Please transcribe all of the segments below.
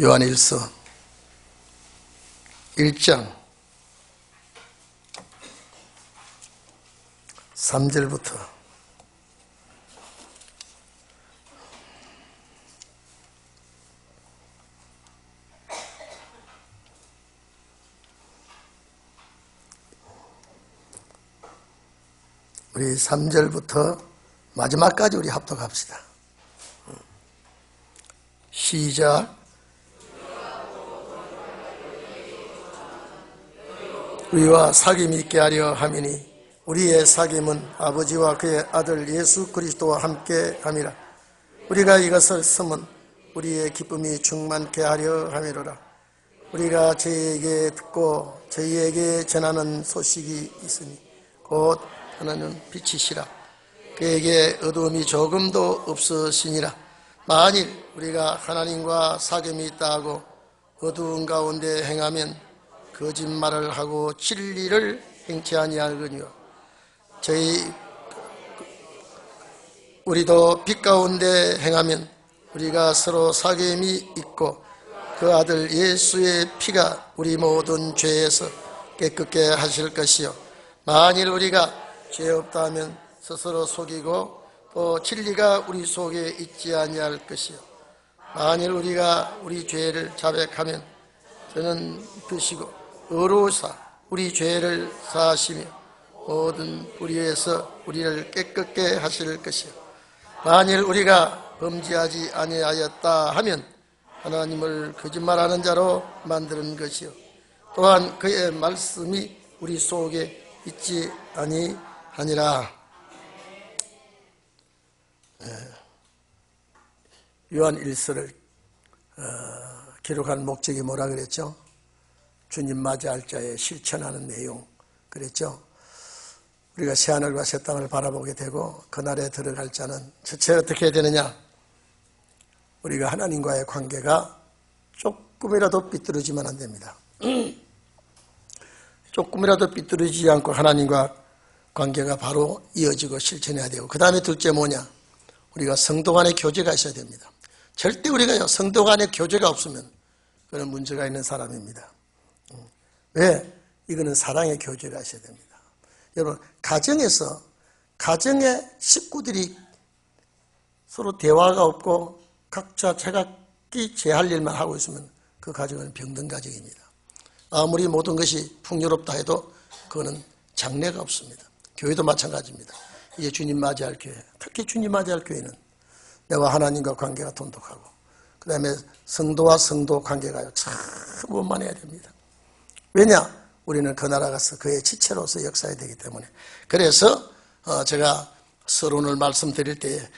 요한일서 1장 3절부터 우리 3절부터 마지막까지 우리 합독합시다. 시작. 우리와 사귐이 있게 하려 함이니 우리의 사귐은 아버지와 그의 아들 예수 그리스도와 함께 함이라. 우리가 이것을 쓰면 우리의 기쁨이 충만케 하려 함이로라. 우리가 저희에게 듣고 저희에게 전하는 소식이 있으니 곧 하나는 빛이시라. 그에게 어두움이 조금도 없으시니라. 만일 우리가 하나님과 사귐이 있다 하고 어두운 가운데 행하면 거짓말을 하고 진리를 행치 아니하거니와 우리도 빛 가운데 행하면 우리가 서로 사귐이 있고 그 아들 예수의 피가 우리 모든 죄에서 깨끗게 하실 것이요 만일 우리가 죄 없다 하면 스스로 속이고 또 진리가 우리 속에 있지 아니할 것이요 만일 우리가 우리 죄를 자백하면 저는 드시고 의로우사 우리 죄를 사하시며 모든 불의에서 우리를 깨끗게 하실 것이요 만일 우리가 범죄하지 아니하였다 하면 하나님을 거짓말하는 자로 만드는 것이요 또한 그의 말씀이 우리 속에 있지 아니하니라. 요한 일서를 기록한 목적이 뭐라 그랬죠? 주님 맞이할 자에 실천하는 내용 그랬죠. 우리가 새하늘과 새 땅을 바라보게 되고 그날에 들어갈 자는 첫째 어떻게 해야 되느냐? 우리가 하나님과의 관계가 조금이라도 삐뚤어지면 안 됩니다. 조금이라도 삐뚤어지지 않고 하나님과 관계가 바로 이어지고 실천해야 되고 그 다음에 둘째 뭐냐? 우리가 성도 간의 교제가 있어야 됩니다. 절대 우리가요 성도 간의 교제가 없으면 그런 문제가 있는 사람입니다. 왜? 이거는 사랑의 교제가 있어야 됩니다. 여러분 가정에서 가정의 식구들이 서로 대화가 없고 각자 제각기 제 할 일만 하고 있으면 그 가정은 병든 가정입니다. 아무리 모든 것이 풍요롭다 해도 그거는 장래가 없습니다. 교회도 마찬가지입니다. 이제 주님 맞이할 교회, 특히 주님 맞이할 교회는 내가 하나님과 관계가 돈독하고 그 다음에 성도와 성도 관계가 참 원만해야 됩니다. 왜냐? 우리는 그 나라 가서 그의 지체로서 역사해야 되기 때문에. 그래서 제가 서론을 말씀드릴 때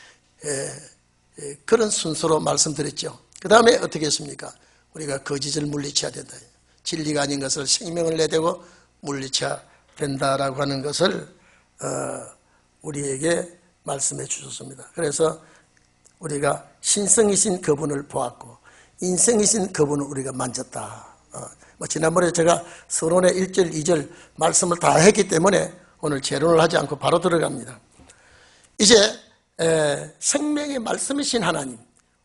그런 순서로 말씀드렸죠. 그 다음에 어떻게 했습니까? 우리가 거짓을 물리쳐야 된다. 진리가 아닌 것을 생명을 내대고 물리쳐야 된다라고 하는 것을 우리에게 말씀해 주셨습니다. 그래서 우리가 신성이신 그분을 보았고 인성이신 그분을 우리가 만졌다. 지난번에 제가 서론의 1절, 2절 말씀을 다 했기 때문에 오늘 재론을 하지 않고 바로 들어갑니다. 이제 생명의 말씀이신 하나님,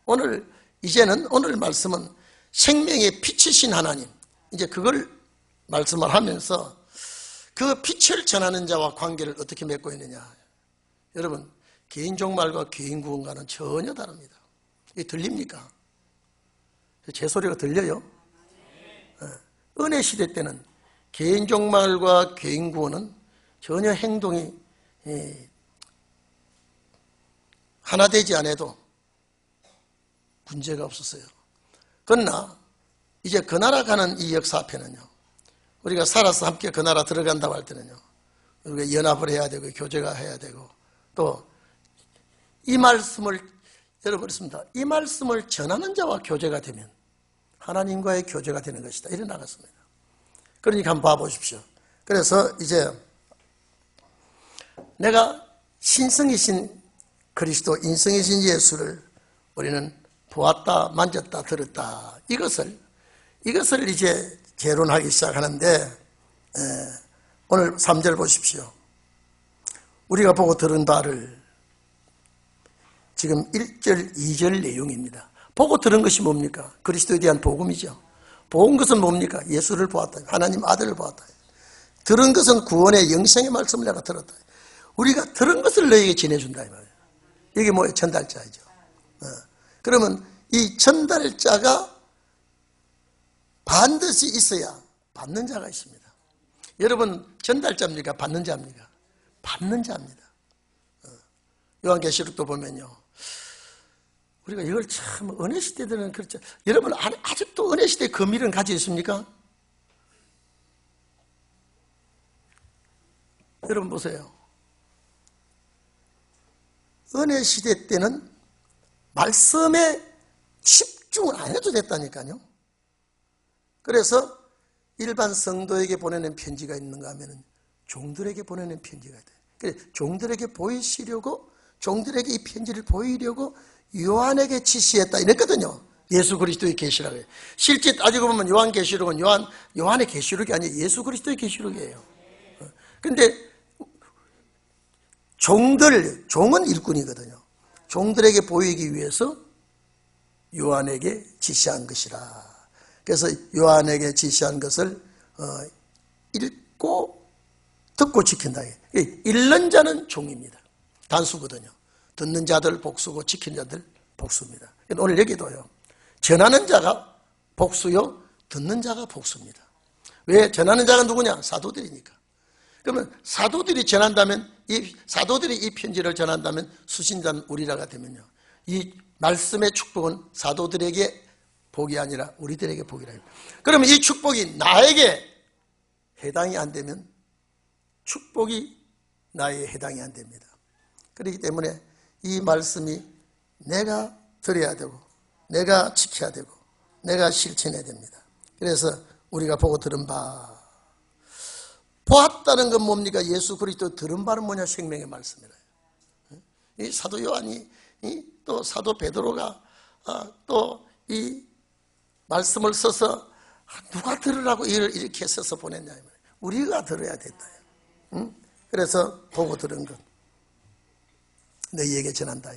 오늘 말씀은 생명의 빛이신 하나님, 이제 그걸 말씀을 하면서 그 빛을 전하는 자와 관계를 어떻게 맺고 있느냐. 여러분 개인 종말과 개인 구원과는 전혀 다릅니다. 이게 들립니까? 제 소리가 들려요? 은혜 시대 때는 개인 종말과 개인 구원은 전혀 행동이 하나 되지 않아도 문제가 없었어요. 그러나 이제 그 나라 가는 이 역사 앞에는요, 우리가 살아서 함께 그 나라 들어간다고 할 때는요, 우리가 연합을 해야 되고 교제가 해야 되고 또 이 말씀을 여러분 그렇습니다. 이 말씀을 전하는 자와 교제가 되면 하나님과의 교제가 되는 것이다. 이래 나갔습니다. 그러니까 한번 봐보십시오. 그래서 이제 내가 신성이신 그리스도, 인성이신 예수를 우리는 보았다, 만졌다, 들었다. 이것을 이제 재론하기 시작하는데 오늘 3절 보십시오. 우리가 보고 들은 바를 지금 1절, 2절 내용입니다. 보고 들은 것이 뭡니까? 그리스도에 대한 복음이죠. 본 것은 뭡니까? 예수를 보았다. 하나님 아들을 보았다. 들은 것은 구원의 영생의 말씀을 내가 들었다. 우리가 들은 것을 너에게 전해준다 이 말이에요. 이게 뭐예요? 전달자이죠. 그러면 이 전달자가 반드시 있어야 받는 자가 있습니다. 여러분 전달자입니까? 받는 자입니까? 받는 자입니다. 요한계시록도 보면요, 우리가 이걸 참 은혜 시대들은 그렇죠. 여러분 아직도 은혜 시대 그 미련 가지고 있습니까? 여러분 보세요. 은혜 시대 때는 말씀에 집중을 안 해도 됐다니까요. 그래서 일반 성도에게 보내는 편지가 있는가 하면 종들에게 보내는 편지가 있다. 그래서 종들에게 보이시려고, 종들에게 이 편지를 보이려고 요한에게 지시했다 이랬거든요. 예수 그리스도의 계시라고 해요. 실제 따지고 보면 요한계시록은 요한의 계시록이 아니에요. 예수 그리스도의 계시록이에요. 그런데 종은 일꾼이거든요. 종들에게 보이기 위해서 요한에게 지시한 것이라. 그래서 요한에게 지시한 것을 읽고 듣고 지킨다. 읽는 자는 종입니다. 단수거든요. 듣는 자들 복수고 지키는 자들 복수입니다. 오늘 여기도요, 전하는 자가 복수요, 듣는 자가 복수입니다. 왜? 전하는 자가 누구냐? 사도들이니까. 그러면 사도들이 전한다면, 사도들이 이 편지를 전한다면 수신자는 우리라가 되면요, 이 말씀의 축복은 사도들에게 복이 아니라 우리들에게 복이라. 그러면 이 축복이 나에게 해당이 안 되면 축복이 나에게 해당이 안 됩니다. 그렇기 때문에 이 말씀이 내가 들어야 되고 내가 지켜야 되고 내가 실천해야 됩니다. 그래서 우리가 보고 들은 바, 보았다는 건 뭡니까? 예수 그리스도 들은 바는 뭐냐? 생명의 말씀이라. 이 사도 요한이, 또 사도 베드로가 또 이 말씀을 써서 누가 들으라고 이렇게 써서 보냈냐? 우리가 들어야 된다. 그래서 보고 들은 것 너희에게 전한다.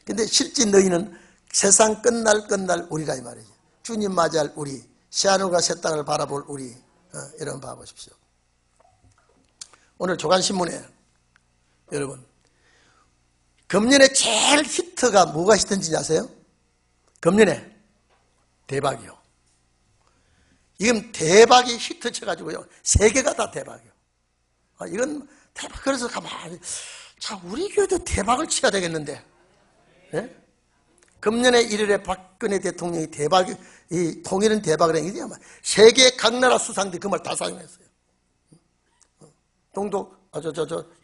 근데 실제 너희는 세상 끝날 우리라 이 말이죠. 주님 맞이할 우리, 시아노가 새 땅을 바라볼 우리, 이런 거 봐보십시오. 오늘 조간신문에 여러분, 금년에 제일 히트가 뭐가 히트인지 아세요? 금년에 대박이요. 이건 대박이 히트 쳐가지고요, 세계가 다 대박이요. 이건 대박. 그래서 가만히, 자, 우리 교회도 대박을 쳐야 되겠는데, 예? 금년에 1월에 박근혜 대통령이 이 통일은 대박을 한 게 세계 각 나라 수상들이 그 말 다 사용했어요.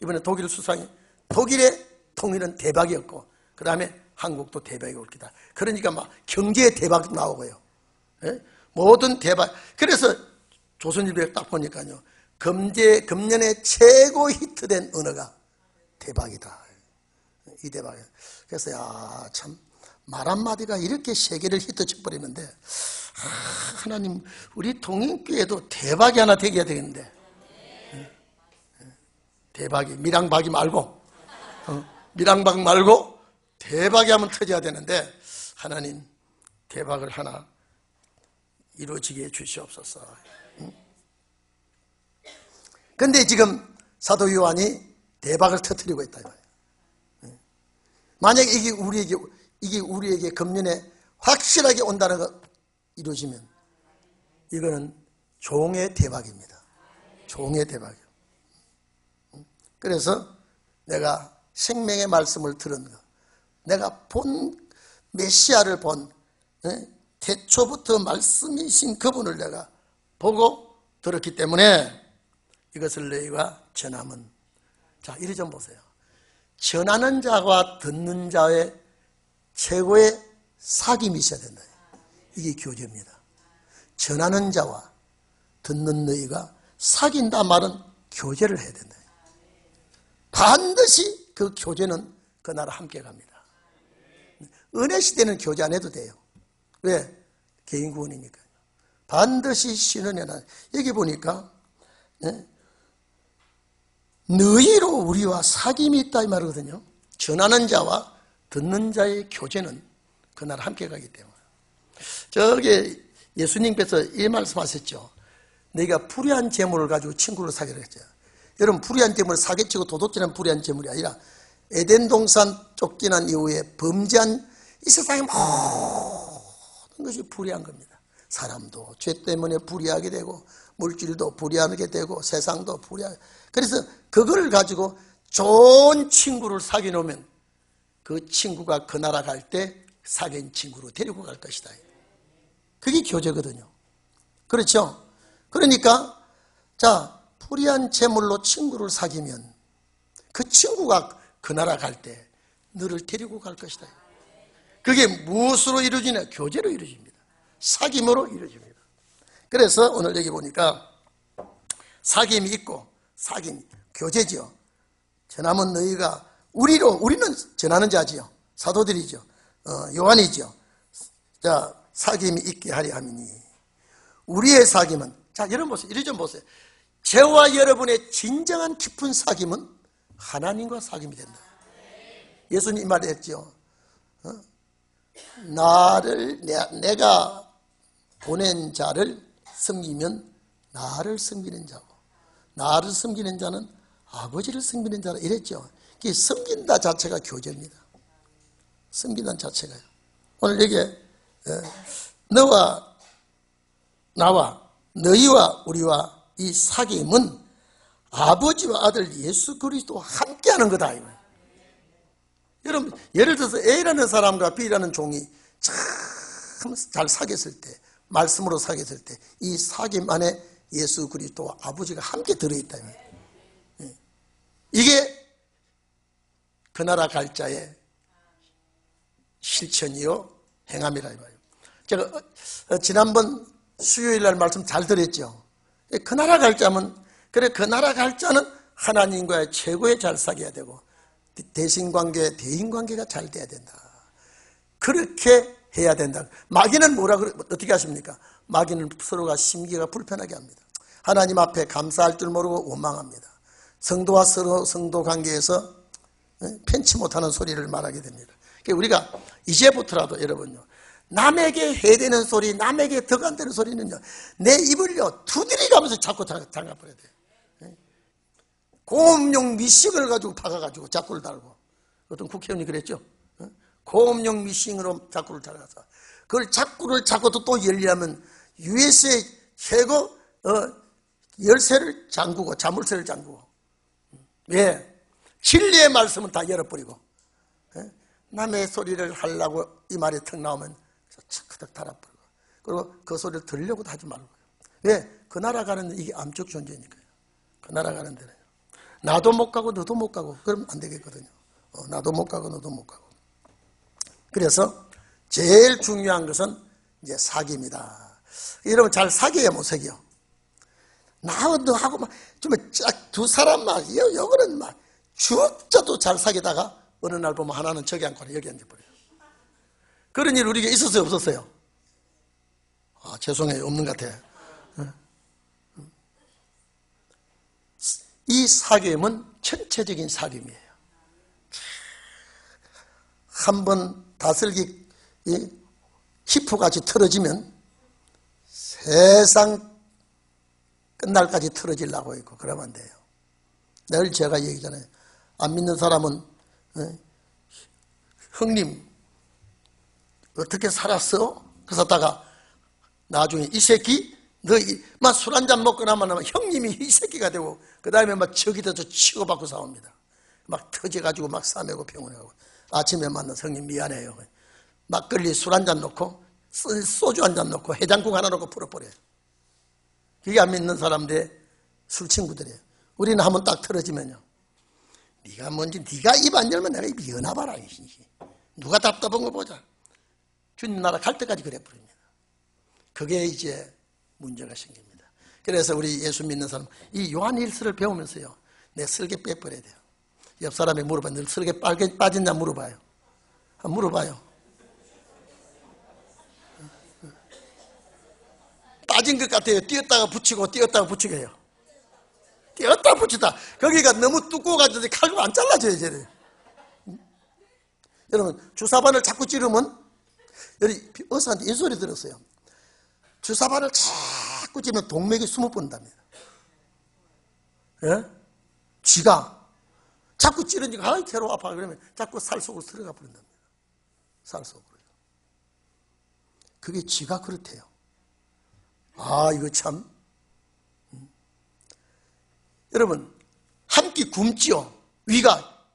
이번에 독일 수상이, 독일의 통일은 대박이었고, 그 다음에 한국도 대박이 올 거다. 그러니까 막 경제의 대박 나오고요. 예? 모든 대박. 그래서 조선일보에 딱 보니까요, 금년에 최고 히트된 언어가 대박이다. 이 대박이에요. 그래서 참 말 한마디가 이렇게 세계를 히트 쳐버리는데, 하나님 우리 동인교회도 대박이 하나 되게 해야 되겠는데, 대박이 밀양박이 말고, 밀양박 말고 대박이 하면 터져야 되는데, 하나님 대박을 하나 이루어지게 해주시옵소서. 그런데 지금 사도 요한이 대박을 터뜨리고 있다. 만약에 이게 우리에게 금년에 확실하게 온다는 거 이루어지면 이거는 종의 대박입니다. 종의 대박이요. 그래서 내가 생명의 말씀을 들은 거, 내가 본 메시아를 본, 태초부터 말씀이신 그분을 내가 보고 들었기 때문에 이것을 너희가 전하면, 자, 이리 좀 보세요. 전하는 자와 듣는 자의 최고의 사귐이 있어야 된다. 이게 교제입니다. 전하는 자와 듣는 너희가 사귄다 말은 교제를 해야 된다. 반드시 그 교제는 그 나라 함께 갑니다. 은혜 시대는 교제 안 해도 돼요. 왜? 개인 구원이니까요. 반드시 신은혜 나. 여기 보니까 너희로 우리와 사귐이 있다 이 말이거든요. 전하는 자와 듣는 자의 교제는 그날 함께 가기 때문에. 저기 예수님께서 이 말씀하셨죠. 내가 불의한 재물을 가지고 친구를 사귀라 했죠. 여러분, 불의한 재물을 사기치고 도둑질한 불의한 재물이 아니라 에덴 동산 쫓겨난 이후에 범죄한 이 세상의 모든 것이 불의한 겁니다. 사람도 죄 때문에 불의하게 되고 물질도 불의하게 되고 세상도 불의하게. 그래서 그걸 가지고 좋은 친구를 사귀어 놓으면 그 친구가 그 나라 갈 때 사귄 친구로 데리고 갈 것이다. 그게 교제거든요. 그렇죠? 그러니까 자, 불의한 재물로 친구를 사귀면 그 친구가 그 나라 갈 때 너를 데리고 갈 것이다. 그게 무엇으로 이루어지냐? 교제로 이루어집니다. 사귐으로 이루어집니다. 그래서 오늘 여기 보니까 사귐이 있고, 사귐, 교제지요. 전하면 너희가 우리는 전하는 자지요. 사도들이죠. 요한이죠. 자, 사귐이 있게 하려 함이니 우리의 사귐은, 자, 여러분 보세요. 이리 좀 보세요. 저와 여러분의 진정한 깊은 사귐은 하나님과 사귐이 된다. 예수님 이 말을 했죠. 내가 보낸 자를 섬기면 나를 섬기는 자고, 나를 섬기는 자는 아버지를 섬기는 자라 이랬죠. 이 섬긴다 자체가 교제입니다. 섬긴다는 자체가요. 오늘 여기에 너와 나와 너희와 우리와 이 사귐은 아버지와 아들 예수 그리스도와 함께하는 거다. 여러분, 예를 들어서 A라는 사람과 B라는 종이 참 잘 사귀었을 때, 말씀으로 사귀었을 때 이 사귐 안에 예수 그리스도와 아버지가 함께 들어있다. 이게 그 나라 갈 자의 실천이요 행함이라 이 말이에요. 제가 지난번 수요일 날 말씀 잘 들었죠. 그 나라 갈 자면, 그래, 그 나라 갈 자는 하나님과의 최고의 잘 사귀어야 되고 대신관계, 대인관계가 잘 돼야 된다. 그렇게 해야 된다. 마귀는 어떻게 하십니까? 마귀는 서로가 심기가 불편하게 합니다. 하나님 앞에 감사할 줄 모르고 원망합니다. 성도와 서로 성도 관계에서 편치 못하는 소리를 말하게 됩니다. 우리가 이제부터라도 여러분요, 남에게 해대는 소리, 남에게 덕 안 되는 소리는요, 내 입을요 두드리 가면서 자꾸 잠가버려야 돼요. 고음용 미싱을 가지고 박아가지고 자꾸를 달고, 어떤 국회의원이 그랬죠. 고음용 미싱으로 자꾸를 달아서 그걸 자꾸를 자꾸 또 열려면 USA 최고 열쇠를 잠그고 자물쇠를 잠그고, 왜? 진리의 말씀은 다 열어버리고 남의 소리를 하려고 이 말이 턱 나오면 차크닥 달아버리고, 그리고 그 소리를 들으려고도 하지 말고. 왜? 그 나라 가는 데 이게 암적 존재니까요. 그 나라 가는 데는 나도 못 가고 너도 못 가고 그러면 안 되겠거든요. 나도 못 가고 너도 못 가고. 그래서 제일 중요한 것은 이제 사귐이다. 여러분, 잘 사귀어야 못 사귀어. 나도 하고 막 좀 두 사람 막 여거는 막 죽자도 잘 사귀다가 어느 날 보면 하나는 저기 앉고 여기 앉아버려요. 그런 일 우리가 있었어요, 없었어요? 죄송해요, 없는 것 같아요. 이 사귐은 전체적인 사귐이에요. 한번 다슬기 히프같이 틀어지면 세상 끝날까지 틀어지려고 있고 그러면 안 돼요. 늘 제가 얘기잖아요. 안 믿는 사람은 형님 어떻게 살았어? 그러다가 나중에 이 새끼 너 술 한잔 먹고 나면 형님이 이 새끼가 되고, 그 다음에 막 저기다 저 치고받고 싸웁니다. 막 터져가지고 막 싸매고 병원에 가고, 아침에 만나서 형님 미안해요. 막걸리 술 한잔 넣고 소주 한잔 넣고 해장국 하나 넣고 풀어버려요. 그게 안 믿는 사람들의 술 친구들이에요. 우리는 한번 딱 틀어지면요, 네가 뭔지 네가 입 안 열면 내가 입 여나봐라. 누가 답답한 거 보자. 주님 나라 갈 때까지 그래 버립니다. 그게 이제 문제가 생깁니다. 그래서 우리 예수 믿는 사람 이 요한 일서를 배우면서요, 내 설계 빼버려야 돼요. 옆 사람이 물어봐요. 너 설계 빠졌냐 물어봐요. 물어봐요. 빠진 것 같아요. 띄었다가 붙이고 띄었다가 붙이고 해요. 띄었다 붙이다. 거기가 너무 두꺼워가지고 칼로 안 잘라져요. 쟤를. 여러분, 주사바늘 자꾸 찌르면 여기 의사한테 이 소리 들었어요. 주사바를 자꾸 찌면 동맥이 숨어 버린답니다. 예? 쥐가 자꾸 찌르니까 아이 괴로워 아파 그러면 자꾸 살 속으로 들어가 버린답니다. 살 속으로. 그게 쥐가 그렇대요. 아 이거 참. 여러분 한 끼 굶지요. 위가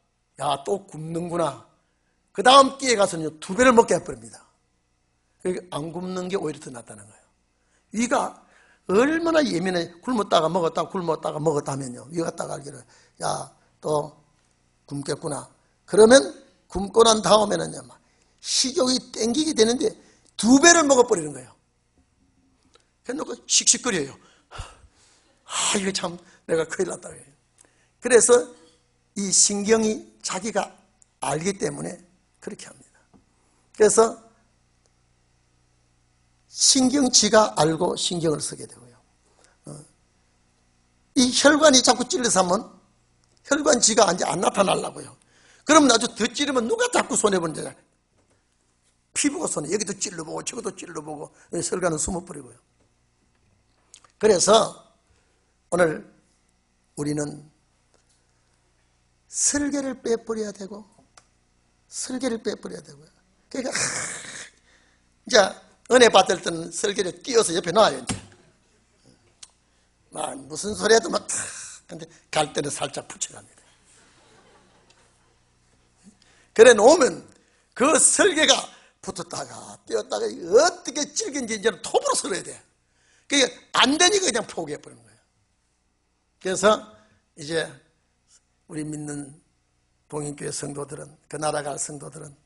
야 또 굶는구나. 그 다음 끼에 가서는 2배를 먹게 해버립니다. 안 굶는 게 오히려 더 낫다는 거예요. 위가 얼마나 예민해. 굶었다가 먹었다 하면요. 위가 딱 알기를 야 또 굶겠구나. 그러면 굶고 난 다음에는요. 식욕이 땡기게 되는데 2배를 먹어버리는 거예요. 해놓고 씩씩거려요. 아 이거 참 내가 큰일 났다. 그래서 이 신경이 자기가 알기 때문에 그렇게 합니다. 그래서 신경지가 알고 신경을 쓰게 되고요. 이 혈관이 자꾸 찔려서 하면 혈관지가 이제 안 나타나려고요. 그러면 아주 더 찌르면 누가 자꾸 손해보는지 피부가 손해. 여기도 찔러보고 저기도 찔러보고 혈관은 숨어버리고요. 그래서 오늘 우리는 설계를 빼버려야 되고 설계를 빼버려야 되고요. 그러니까 이제 은혜 받을 때는 설계를 띄워서 옆에 놔요. 이제. 무슨 소리 해도 막 근데 갈 때는 살짝 붙여갑니다. 그래 놓으면 그 설계가 붙었다가 띄었다가 어떻게 찔긴지 이제는 톱으로 설어야 돼. 그게 안 되니까 그냥 포기해버리는 거예요. 그래서 이제 우리 믿는 동인교회 성도들은 그 나라 갈 성도들은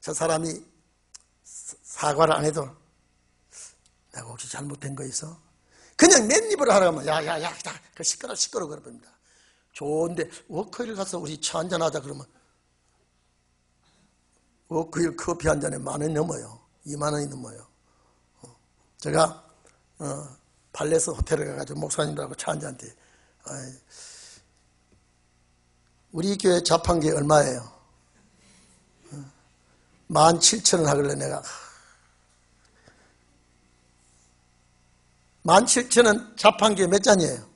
저 사람이 사과를 안 해도 내가 혹시 잘못된 거 있어? 그냥 맨입으로 하라고 하면 야야야 그 시끄러워 그럽니다. 좋은데 워커힐 가서 우리 차 한잔 하자 그러면 워커힐 커피 한 잔에 10,000원이 넘어요. 20,000원이 넘어요. 제가 팔레스 호텔에 가가지고 목사님들하고 차 한잔 때 우리 교회 자판기 얼마예요? 17,000원 하길래 내가 17,000원 자판기에 몇 잔이에요?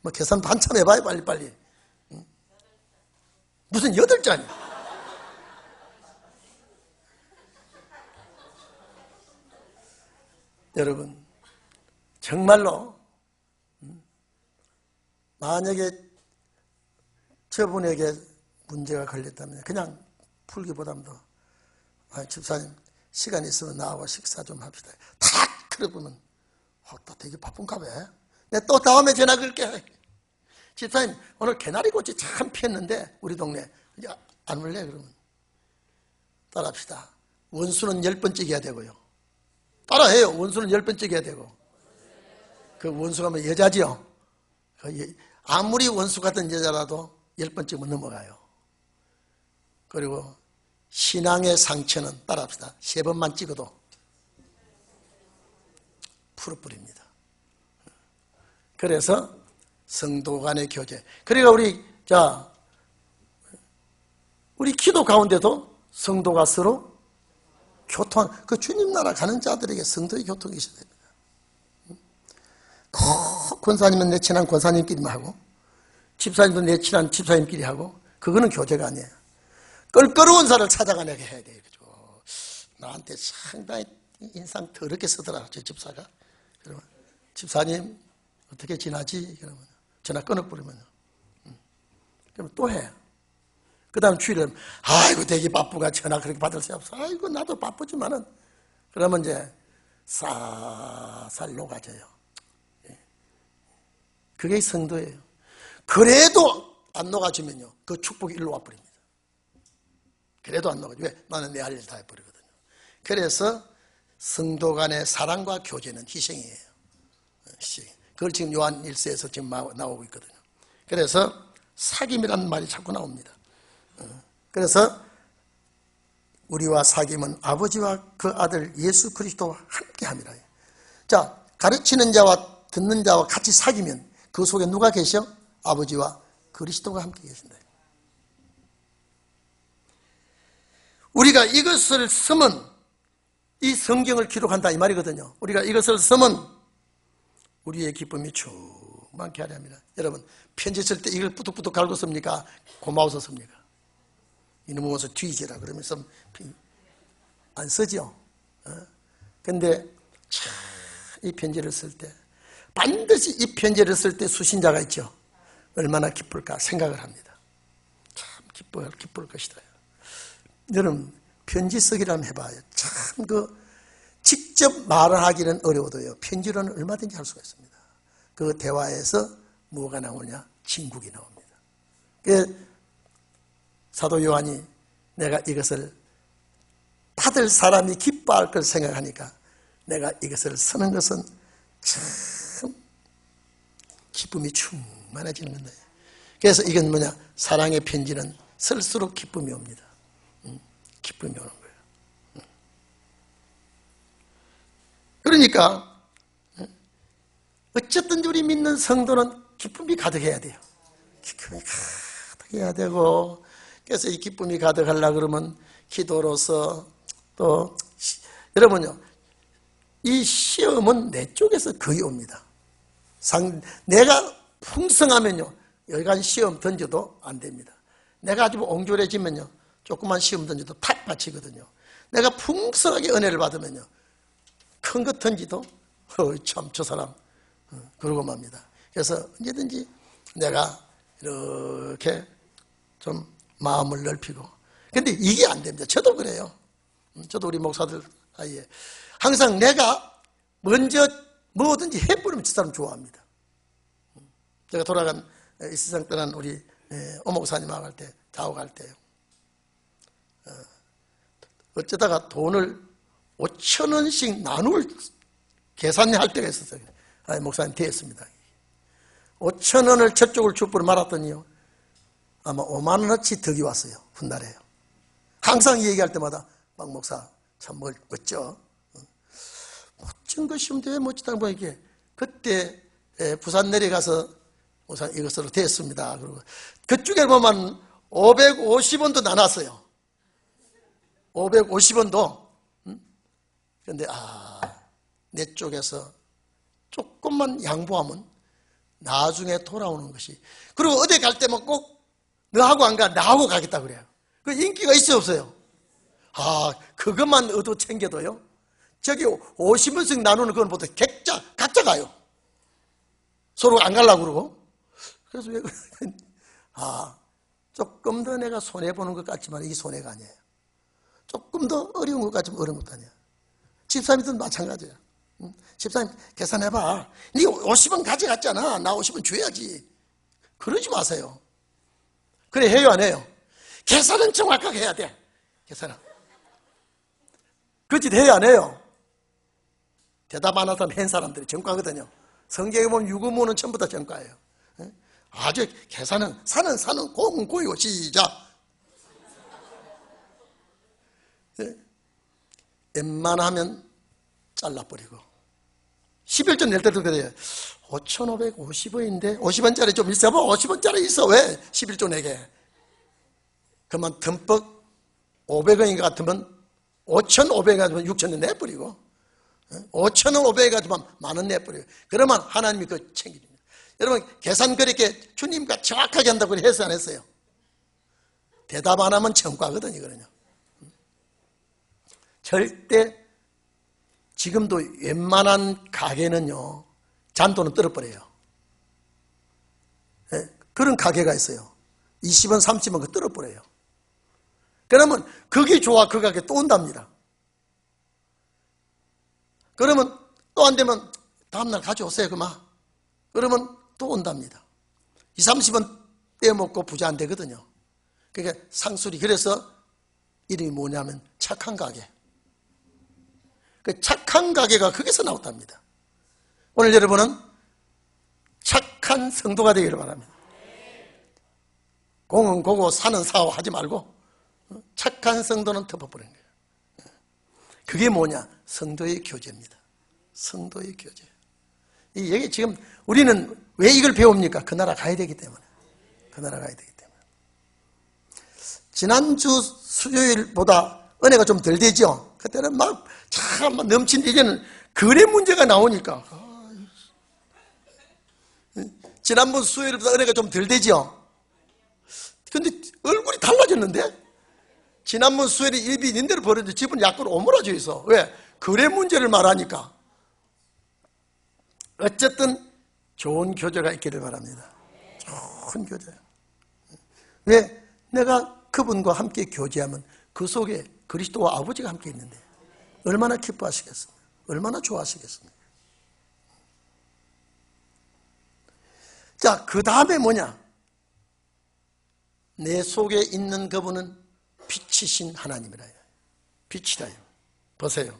뭐 계산 반참 해봐요 빨리빨리. 무슨 8잔이야. 여러분 정말로 만약에 저분에게 문제가 걸렸다면 그냥 풀기보다는 집사님 시간 있으면 나하고 식사 좀 합시다. 탁 그러보면 또 되게 바쁜가 봐. 내가 또 다음에 전화 걸게. 집사님 오늘 개나리꽃이 참 피었는데 우리 동네 이제 안 올래 그러면 따라합시다. 원수는 10번째 해야 되고요. 따라해요. 원수는 10번째 해야 되고 그 원수가 뭐 여자지요. 아무리 원수 같은 여자라도 10번째면 넘어가요. 그리고 신앙의 상처는 따라합시다. 3번만 찍어도 풀어버립니다. 그래서 성도 간의 교제. 그러니까 우리 기도 가운데도 성도가 서로 교통, 그 주님 나라 가는 자들에게 성도의 교통이 있어야 됩니다. 권사님은 내 친한 권사님끼리만 하고 집사님도 내 친한 집사님끼리 하고 그거는 교제가 아니에요. 껄끄러운 사람을 찾아가게 해야 돼요. 나한테 상당히 인상 더럽게 쓰더라 제 집사가. 그러면 집사님 어떻게 지나지? 그러면 전화 끊어버리면 그러면 또 해. 그 다음 주일에 아이고 되게 바쁘가 전화 그렇게 받을 수 없어. 아이고 나도 바쁘지만은 그러면 이제 쌀 녹아져요. 그게 성도예요. 그래도 안 녹아지면요 그 축복이 일로 와버립니다. 그래도 안 녹아져. 왜? 나는 내 할 일 다 해버리거든요. 그래서 성도 간의 사랑과 교제는 희생이에요. 그걸 지금 요한 1서에서 지금 나오고 있거든요. 그래서 사귐이라는 말이 자꾸 나옵니다. 그래서 우리와 사귐은 아버지와 그 아들 예수 그리스도와 함께함이라. 자, 가르치는 자와 듣는 자와 같이 사귀면 그 속에 누가 계셔? 아버지와 그리스도가 함께 계신다. 우리가 이것을 쓰면 이 성경을 기록한다 이 말이거든요. 우리가 이것을 쓰면 우리의 기쁨이 충만케 하려 합니다. 여러분, 편지 쓸 때 이걸 뿌둑뿌둑 갈고 씁니까? 고마워서 씁니까? 이놈의 옷을 뒤지라 그러면서 안 쓰죠. 근데 이 편지를 쓸 때 반드시 이 편지를 쓸 때 수신자가 있죠. 얼마나 기쁠까 생각을 합니다. 참 기쁠 것이다. 여러분, 편지 쓰기라면 해봐요. 참 직접 말을 하기는 어려워도요, 편지로는 얼마든지 할 수가 있습니다. 그 대화에서 뭐가 나오냐? 진국이 나옵니다. 사도 요한이 내가 이것을 받을 사람이 기뻐할 걸 생각하니까 내가 이것을 쓰는 것은 참 기쁨이 충만해지는 건데, 그래서 이건 뭐냐? 사랑의 편지는 쓸수록 기쁨이 옵니다. 기쁨이 오는 거예요. 그러니까 어쨌든 우리 믿는 성도는 기쁨이 가득해야 돼요. 기쁨이 가득해야 되고, 그래서 이 기쁨이 가득하려고 그러면 기도로서, 또 여러분요, 이 시험은 내 쪽에서 거의 옵니다. 내가 풍성하면요, 여기까지 시험 던져도 안 됩니다. 내가 아주 옹졸해지면요, 조그만 시험 던져도 탁 받치거든요. 내가 풍성하게 은혜를 받으면요, 큰 것 던지도 참 저 사람 그러고 맙니다. 그래서 언제든지 내가 이렇게 좀 마음을 넓히고, 근데 이게 안 됩니다. 저도 그래요. 저도 우리 목사들 사이에 항상 내가 먼저 뭐든지 해버리면 저 사람 좋아합니다. 제가 돌아간 이 세상 떠난 우리 오목사님하고 할 때, 작업할 때요, 어쩌다가 돈을 5,000원씩 나눌 계산할 때가 있었어요. 목사님 되었습니다. 5,000원을 저쪽을 주부로 말았더니요, 아마 5만 원어치 덕이 왔어요. 훗날에요. 항상 얘기할 때마다 막 목사 참 멋져. 멋진 것이면 왜 멋지다고 보니까, 그때 부산 내려가서 목사 이것으로 됐습니다. 그리고 그쪽에 보면 550원도 나눴어요. 550원도. 그런데 내 쪽에서 조금만 양보하면 나중에 돌아오는 것이. 그리고 어디 갈 때만 꼭 너하고 안 가, 나하고 가겠다 그래요. 그 인기가 있어요, 없어요? 그것만 얻어 챙겨도요, 저기 50원씩 나누는 그건 보통 각자 가요. 서로 안 가려고 그러고. 그래서 왜 조금 더 내가 손해보는 것 같지만 이게 손해가 아니에요. 조금 더 어려운 것 같지만 어려운 것도 아니야. 집사님도 마찬가지야. 집사님 계산해봐. 네 50원 가져갔잖아. 나 50원 줘야지. 그러지 마세요. 그래, 해요 안 해요? 계산은 정확하게 해야 돼. 계산은. 그 짓 해요 안 해요? 대답 안 하던 한 사람들이 정과거든요. 성경에 보면 유구무는 전부 다 정과예요. 아주 계산은 사는 공은 고이고 시작. 웬만하면 잘라버리고. 11조 낼 때도 그래요. 5,550원인데 50원짜리 좀 있어 봐. 50원짜리 있어. 왜 11조 내게? 그만 듬뿍 500원인 것 같으면 5,500원 같으면 6,000원 내버리고, 5,000원 500원 같으면 10,000원 내버리고. 그러면 하나님이 그거 챙겨줍니다. 여러분, 계산 그렇게 주님과 정확하게 한다고 해서 안 했어요? 대답 안 하면 정과거든요. 이거는요. 절대 지금도 웬만한 가게는요, 잔돈은 떨어버려요. 그런 가게가 있어요. 20원 30원 그 떨어버려요. 그러면 그게 좋아, 그 가게 또 온답니다. 그러면 또 안 되면 다음날 가져오세요 그만. 그러면 또 온답니다. 20, 30원 떼어먹고 부자 안 되거든요. 그러니까 상술이. 그래서 이름이 뭐냐면 착한 가게. 그 착한 가게가 거기서 나왔답니다. 오늘 여러분은 착한 성도가 되기를 바랍니다. 공은 고고 사는 사오 하지 말고 착한 성도는 덮어버리는 거예요. 그게 뭐냐? 성도의 교제입니다. 성도의 교제. 여기 지금 우리는 왜 이걸 배웁니까? 그 나라 가야 되기 때문에. 그 나라 가야 되기 때문에. 지난주 수요일보다 은혜가 좀 덜 되죠. 그때는 막 참 넘치는데 이제는 거래 문제가 나오니까 지난번 수요일보다 은혜가 좀 덜 되죠. 근데 얼굴이 달라졌는데 지난번 수요일에 일비 닌대로 버렸는데 집은 약간 오므라져 있어. 왜? 거래 문제를 말하니까. 어쨌든 좋은 교제가 있기를 바랍니다. 좋은 교제. 왜? 내가 그분과 함께 교제하면 그 속에 그리스도와 아버지가 함께 있는데 얼마나 기뻐하시겠습니까? 얼마나 좋아하시겠습니까? 자, 그 다음에 뭐냐? 내 속에 있는 그분은 빛이신 하나님이라. 빛이다. 보세요.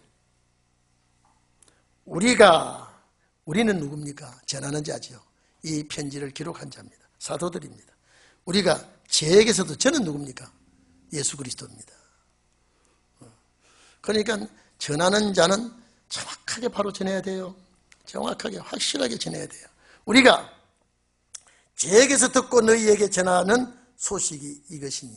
우리는 누굽니까? 전하는 자지요. 이 편지를 기록한 자입니다. 사도들입니다. 우리가 제에게서도 저는 누굽니까? 예수 그리스도입니다. 그러니까 전하는 자는 정확하게 바로 전해야 돼요. 정확하게 확실하게 전해야 돼요. 우리가 제에게서 듣고 너희에게 전하는 소식이 이것이니.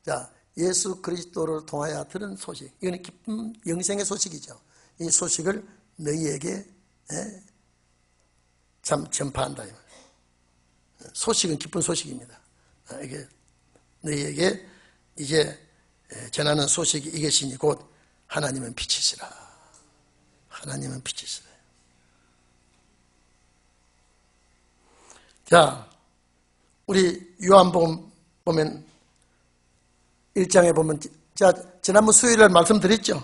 자, 예수 그리스도를 통하여 들은 소식, 이건 기쁜 영생의 소식이죠. 이 소식을 너희에게 참 전파한다. 소식은 기쁜 소식입니다. 이게 너희에게 이제 전하는 소식이 이것이니 곧 하나님은 빛이시라. 하나님은 빛이시라. 자, 우리 요한복음 보면 1장에 보면, 자, 지난번 수요일날 말씀드렸죠.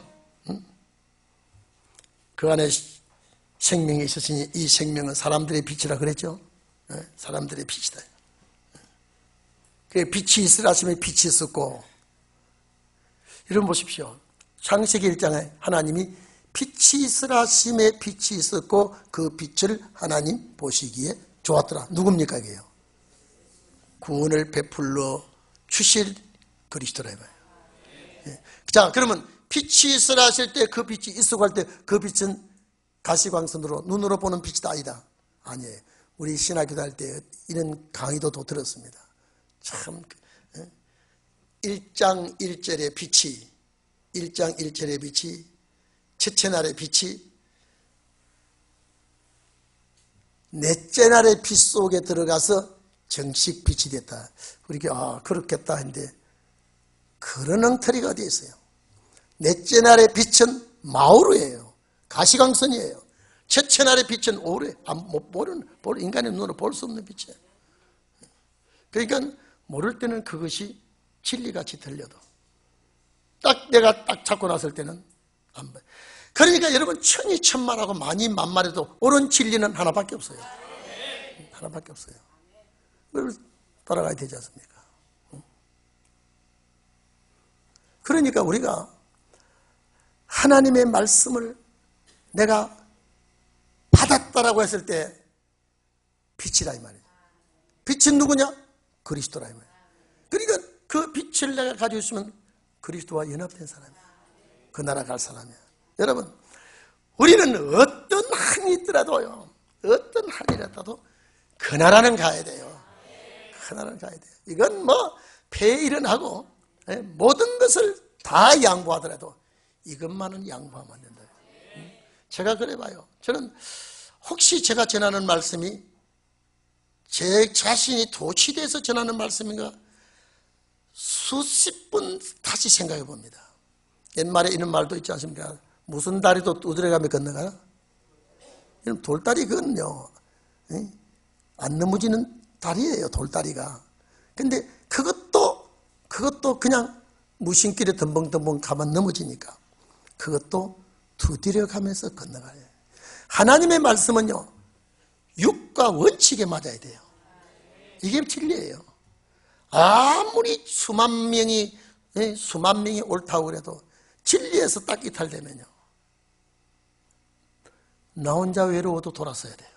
그 안에 생명이 있으시니 이 생명은 사람들의 빛이라 그랬죠. 사람들의 빛이다. 그 빛이 있으라 하시면 빛이 있었고, 여러분 보십시오. 창세기 1장에 하나님이 빛이 있으라 하심에 빛이 있었고 그 빛을 하나님 보시기에 좋았더라. 누굽니까 이게요? 구원을 베풀러 주실 그리스도라 해봐요. 자, 그러면 빛이 있으라 하실 때 그 빛이 있어 갈 때 그 빛은 가시광선으로 눈으로 보는 빛이다 아니다? 아니에요. 우리 신학교도 할 때 이런 강의도 또 들었습니다. 참 1장 1절의 빛이, 1장 1절의 빛이, 첫째 날의 빛이 넷째 날의 빛 속에 들어가서 정식 빛이 됐다. 그렇게 그렇겠다 했는데 그런 엉터리가 어디 있어요? 넷째 날의 빛은 마오르예요. 가시광선이에요. 첫째 날의 빛은 오르, 인간의 눈으로 볼 수 없는 빛이에요. 그러니까 모를 때는 그것이 진리같이 들려도 딱 내가 딱 잡고 났을 때는 안 봐요. 그러니까 여러분 천이천만하고 만이만만해도 옳은 진리는 하나밖에 없어요. 하나밖에 없어요. 그걸 따라가야 되지 않습니까? 그러니까 우리가 하나님의 말씀을 내가 받았다라고 했을 때 빛이라 이 말이에요. 빛은 누구냐? 그리스도라 이 말이에요. 그러니까 그 빛을 내가 가지고 있으면 그리스도와 연합된 사람이야. 그 나라 갈 사람이야. 여러분, 우리는 어떤 한이 있더라도요, 어떤 한이라도 그 나라는 가야 돼요. 그 나라는 가야 돼요. 이건 뭐 폐일은 하고 모든 것을 다 양보하더라도 이것만은 양보하면 안 된다. 제가 그래 봐요. 저는 혹시 제가 전하는 말씀이 제 자신이 도취돼서 전하는 말씀인가 수십 번 다시 생각해 봅니다. 옛말에 이런 말도 있지 않습니까? 무슨 다리도 두드려가며 건너가요? 돌다리 그건요, 안 넘어지는 다리예요, 돌다리가. 근데 그것도 그냥 무심길에 덤벙덤벙 가면 넘어지니까 그것도 두드려가면서 건너가요. 하나님의 말씀은요, 육과 원칙에 맞아야 돼요. 이게 진리예요. 아무리 수만 명이 옳다고 그래도 진리에서 딱 이탈되면요, 나 혼자 외로워도 돌아서야 돼요.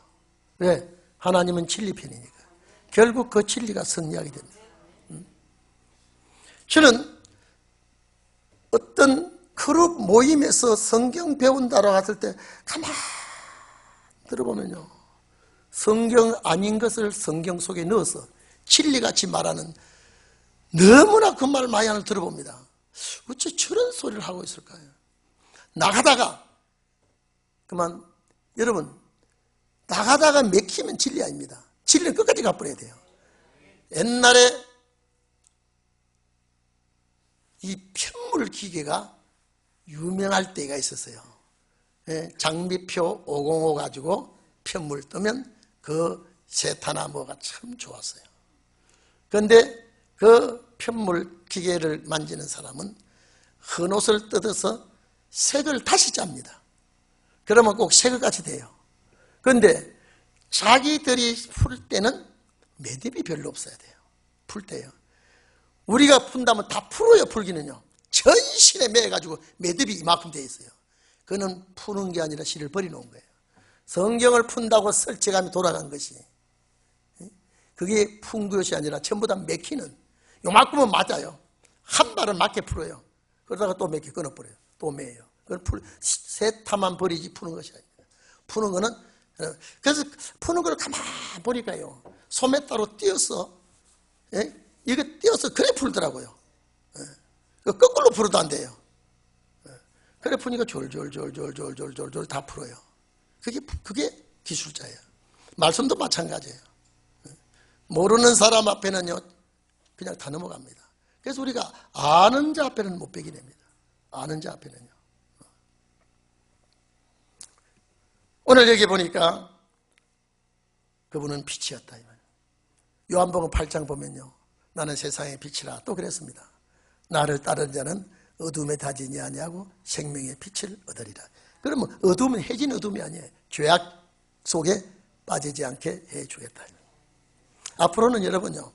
왜? 하나님은 진리 편이니까. 결국 그 진리가 승리하게 됩니다. 저는 어떤 그룹 모임에서 성경 배운다고 갔을 때 가만히 들어보면요, 성경 아닌 것을 성경 속에 넣어서 진리같이 말하는, 너무나 그 말 많이 하는 들어봅니다. 어째 저런 소리를 하고 있을까요? 나가다가 그만 여러분 나가다가 맥히면 진리 아닙니다. 진리는 끝까지 가버려야 돼요. 옛날에 이 편물 기계가 유명할 때가 있었어요. 장미표 505 가지고 편물 뜨면 그 세타나 뭐가 참 좋았어요. 그런데 그 편물 기계를 만지는 사람은 헌옷을 뜯어서 색을 다시 짭니다. 그러면 꼭 색깔같이 돼요. 그런데 자기들이 풀 때는 매듭이 별로 없어야 돼요. 풀 때요. 우리가 푼다면 다 풀어요. 풀기는요. 전신에 매가지고 매듭이 이만큼 돼 있어요. 그거는 푸는 게 아니라 실을 버려놓은 거예요. 성경을 푼다고 설치감이 돌아간 것이 그게 푼 것이 아니라 전부 다 맥히는 요만큼은 맞아요. 한 발은 맞게 풀어요. 그러다가 또 몇 개 끊어버려요. 또 매요. 그걸 세타만 버리지 푸는 것이 아닙니다. 푸는 거는 그래서 푸는 걸 가만히 보니까요. 소매따로 띄어서 이거 띄어서 그래 풀더라고요. 거꾸로 풀어도 안 돼요. 그래 푸니까 졸졸졸졸졸졸졸 다 풀어요. 그게 기술자예요. 말씀도 마찬가지예요. 모르는 사람 앞에는요 그냥 다 넘어갑니다. 그래서 우리가 아는 자 앞에는 못 베기 냅니다. 아는 자 앞에는요. 오늘 여기 보니까 그분은 빛이었다. 요한복음 8장 보면요. 나는 세상의 빛이라 또 그랬습니다. 나를 따르는 자는 어둠에 다지지 아니하고 생명의 빛을 얻으리라. 그러면 어둠은 해진 어둠이 아니에요. 죄악 속에 빠지지 않게 해주겠다. 앞으로는 여러분요.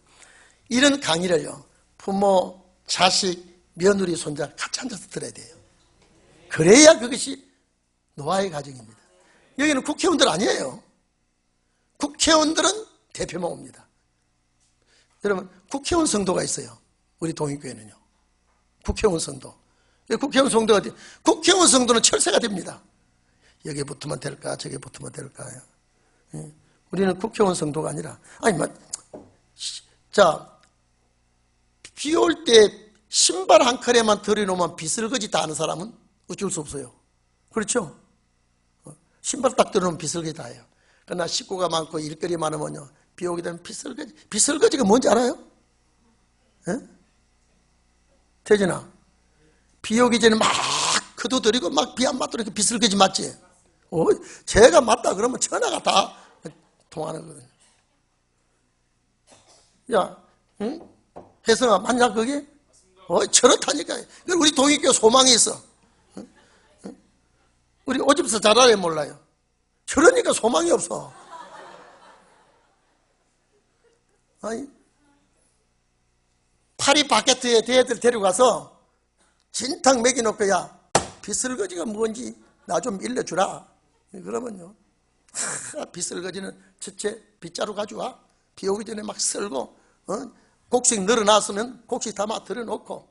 이런 강의를요. 부모, 자식, 며느리, 손자 같이 앉아서 들어야 돼요. 그래야 그것이 노아의 가정입니다. 여기는 국회의원들 아니에요. 국회의원들은 대표만 옵니다. 여러분 국회의원 성도가 있어요. 우리 동익교회는요. 국회의원 성도. 국회의원 성도가 어디? 국회의원 성도는 철새가 됩니다. 여기에 붙으면 될까? 저기에 붙으면 될까요? 우리는 국회의원 성도가 아니라 자, 비 올 때 신발 한 컬에만 들여놓으면 비슬거지 다 하는 사람은 어쩔 수 없어요. 그렇죠? 신발 딱 들어놓으면 비슬거지 다 해요. 그러나 식구가 많고 일거리 많으면요. 비 오게 되면 비슬거지. 비슬거지가 뭔지 알아요? 태진아, 비 오기 전에 막 그도드리고 막 비 안 맞도록 비슬거지 맞지? 제가 맞다 그러면 전화가 다 통하는 거거든요. 야, 응? 혜성아, 맞냐 그게? 저렇다니까. 우리 동익교 소망이 있어. 응? 우리 오집서 잘 알아요, 몰라요? 저러니까 소망이 없어. 아니, 파리바게트에 대애들 데려가서 진탕 먹여놓고 야 비슬거지가 뭔지 나 좀 일러주라. 그러면요 비슬거지는 첫째 빗자루 가져와. 비 오기 전에 막 썰고 곡식 늘어났으면 곡식 담아 들어놓고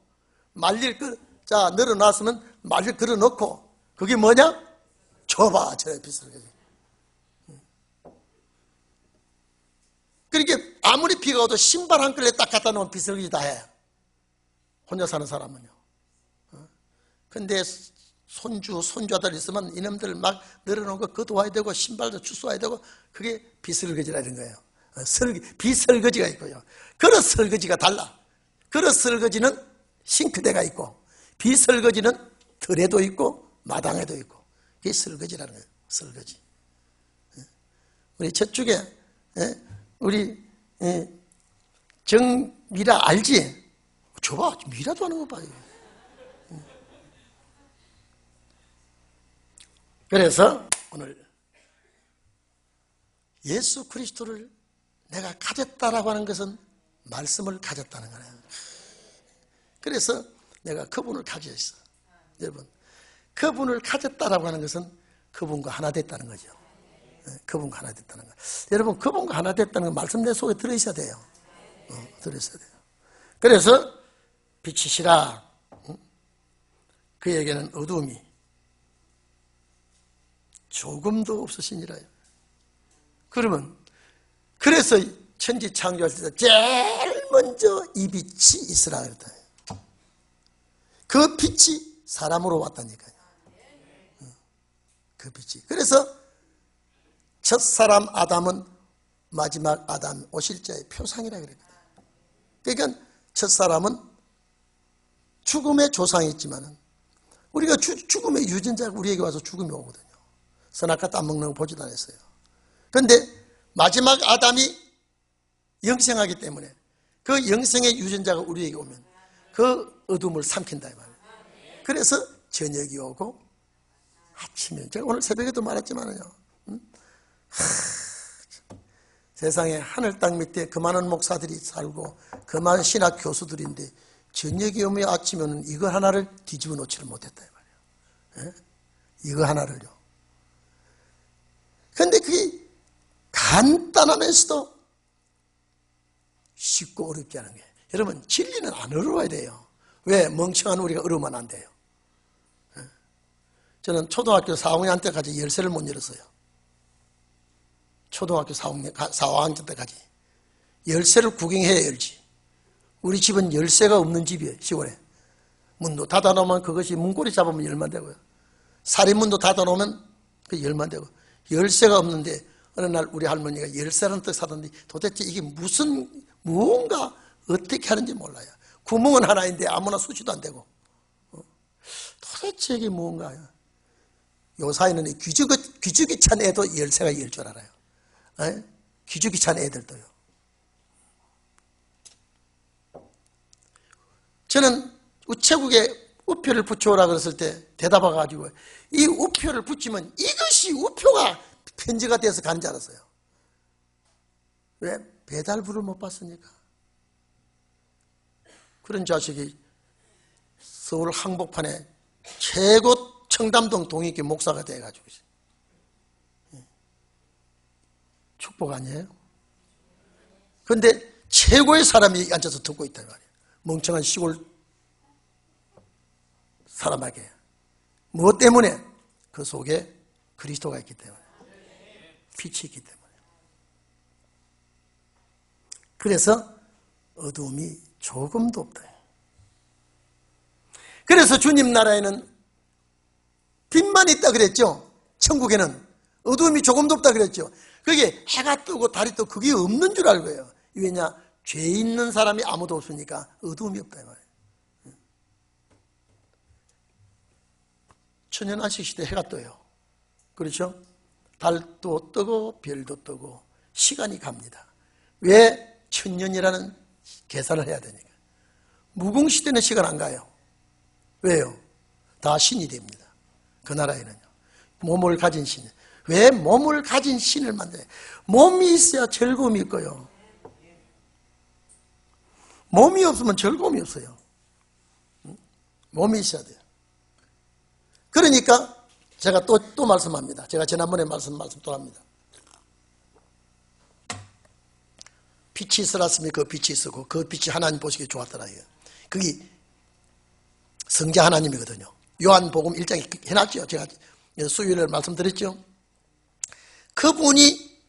말릴 자 늘어났으면 말릴 걸어놓고 그게 뭐냐? 줘봐 저 비슬거지. 그러니까 아무리 비가 와도 신발 한 켤레 딱 갖다 놓으면 비슬거지 다 해. 혼자 사는 사람은요. 근데 손주아들 있으면 이놈들 막 늘어놓은 거 걷어와야 되고 신발도 주워와야 되고 그게 비설거지라는 거예요. 비설거지가 있고요. 그릇 설거지가 달라. 그릇 설거지는 싱크대가 있고 비설거지는 들에도 있고 마당에도 있고 그게 설거지라는 거예요. 설거지. 우리 저쪽에 우리 정미라 알지? 줘봐 미라도 하는 거 봐요. 그래서 오늘 예수 그리스도를 내가 가졌다라고 하는 것은 말씀을 가졌다는 거예요. 그래서 내가 그분을 가져 있어. 여러분 그분을 가졌다라고 하는 것은 그분과 하나 됐다는 거죠. 그분과 하나 됐다는 거. 여러분 그분과 하나 됐다는 건 말씀 내 속에 들어있어야 돼요. 들어있어야 돼요. 그래서 빛이시라. 그에게는 어둠이 조금도 없으시니라요. 그러면 그래서 천지 창조할 때 제일 먼저 이 빛이 있으라 그랬다. 그 빛이 사람으로 왔다니까요. 그 빛이. 그래서 첫사람 아담은 마지막 아담 오실 자의 표상이라 그랬거든요. 그러니까 첫사람은 죽음의 조상이 있지만은 우리가 죽음의 유전자가 우리에게 와서 죽음이 오거든요. 선악과 땀 먹는 거 보지도 않았어요. 그런데 마지막 아담이 영생하기 때문에 그 영생의 유전자가 우리에게 오면 그 어둠을 삼킨다 이 말이에요. 그래서 저녁이 오고 아침이 오고, 제가 오늘 새벽에도 말했지만요, 세상에 하늘 땅 밑에 그 많은 목사들이 살고 그 많은 신학 교수들인데 저녁이 오면 아침에 오면 이거 하나를 뒤집어 놓지를 못했다 이 말이에요. 이거 하나를요. 그런데 그게 간단하면서도 쉽고 어렵지 않은 게, 여러분 진리는 안 어려워야 돼요. 왜? 멍청한 우리가 어려우면 안 돼요. 저는 초등학교 4학년 때까지 열쇠를 못 열었어요. 초등학교 4학년 때까지 열쇠를 구경해야 열지. 우리 집은 열쇠가 없는 집이에요. 시골에 문도 닫아놓으면 그것이 문고리 잡으면 열만 되고요, 살인문도 닫아놓으면 그 열만 되고, 열쇠가 없는데 어느 날 우리 할머니가 열쇠라는 뜻 사던데 도대체 이게 무언가 어떻게 하는지 몰라요. 구멍은 하나인데 아무나 수시도 안 되고, 도대체 이게 무언가요. 요 사이는 귀죽이 찬 애도 열쇠가 열 줄 알아요. 귀죽이 찬 애들도요. 저는 우체국에 우표를 붙여오라 그랬을 때 대답해가지고 이 우표를 붙이면 이것이 우표가 편지가 돼서 가는 줄 알았어요. 왜? 배달부를 못 봤으니까. 그런 자식이 서울 항복판에 최고 청담동 동익교 목사가 돼가지고 축복 아니에요? 그런데 최고의 사람이 앉아서 듣고 있단 말이에요. 멍청한 시골 사람에게. 무엇 때문에? 그 속에 그리스도가 있기 때문에, 빛이 있기 때문에. 그래서 어두움이 조금도 없다. 그래서 주님 나라에는 빛만 있다 그랬죠. 천국에는 어두움이 조금도 없다 그랬죠. 그게 해가 뜨고 달이 뜨고 그게 없는 줄 알고요. 왜냐? 죄 있는 사람이 아무도 없으니까 어두움이 없다 이 말이에요. 천년안식 시대 해가 떠요. 그렇죠? 달도 뜨고 별도 뜨고 시간이 갑니다. 왜? 천년이라는 계산을 해야 되니까. 무궁시대는 시간 안 가요. 왜요? 다 신이 됩니다. 그 나라에는요. 몸을 가진 신. 왜 몸을 가진 신을 만들어요? 몸이 있어야 즐거움이 있고요. 몸이 없으면 즐거움이 없어요. 몸이 있어야 돼요. 그러니까 제가 또 말씀합니다. 제가 지난번에 말씀 또 합니다. 빛이 있으라으면 그 빛이 있었고 그 빛이 하나님 보시기에 좋았더라. 그게 성자 하나님이거든요. 요한복음 1장에 해놨죠. 제가 수요일에 말씀드렸죠. 그분이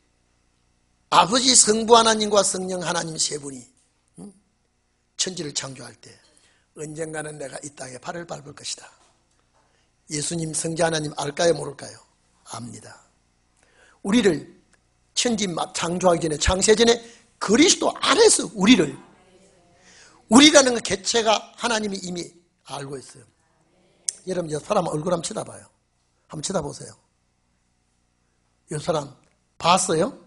아버지 성부 하나님과 성령 하나님 세 분이 천지를 창조할 때 언젠가는 내가 이 땅에 발을 밟을 것이다. 예수님 성자 하나님 알까요 모를까요? 압니다. 우리를 천지 창조하기 전에, 창세 전에 그리스도 안에서 우리라는 그 개체가 하나님이 이미 알고 있어요. 여러분 저 사람 얼굴 한번 쳐다봐요. 한번 쳐다보세요. 이 사람 봤어요?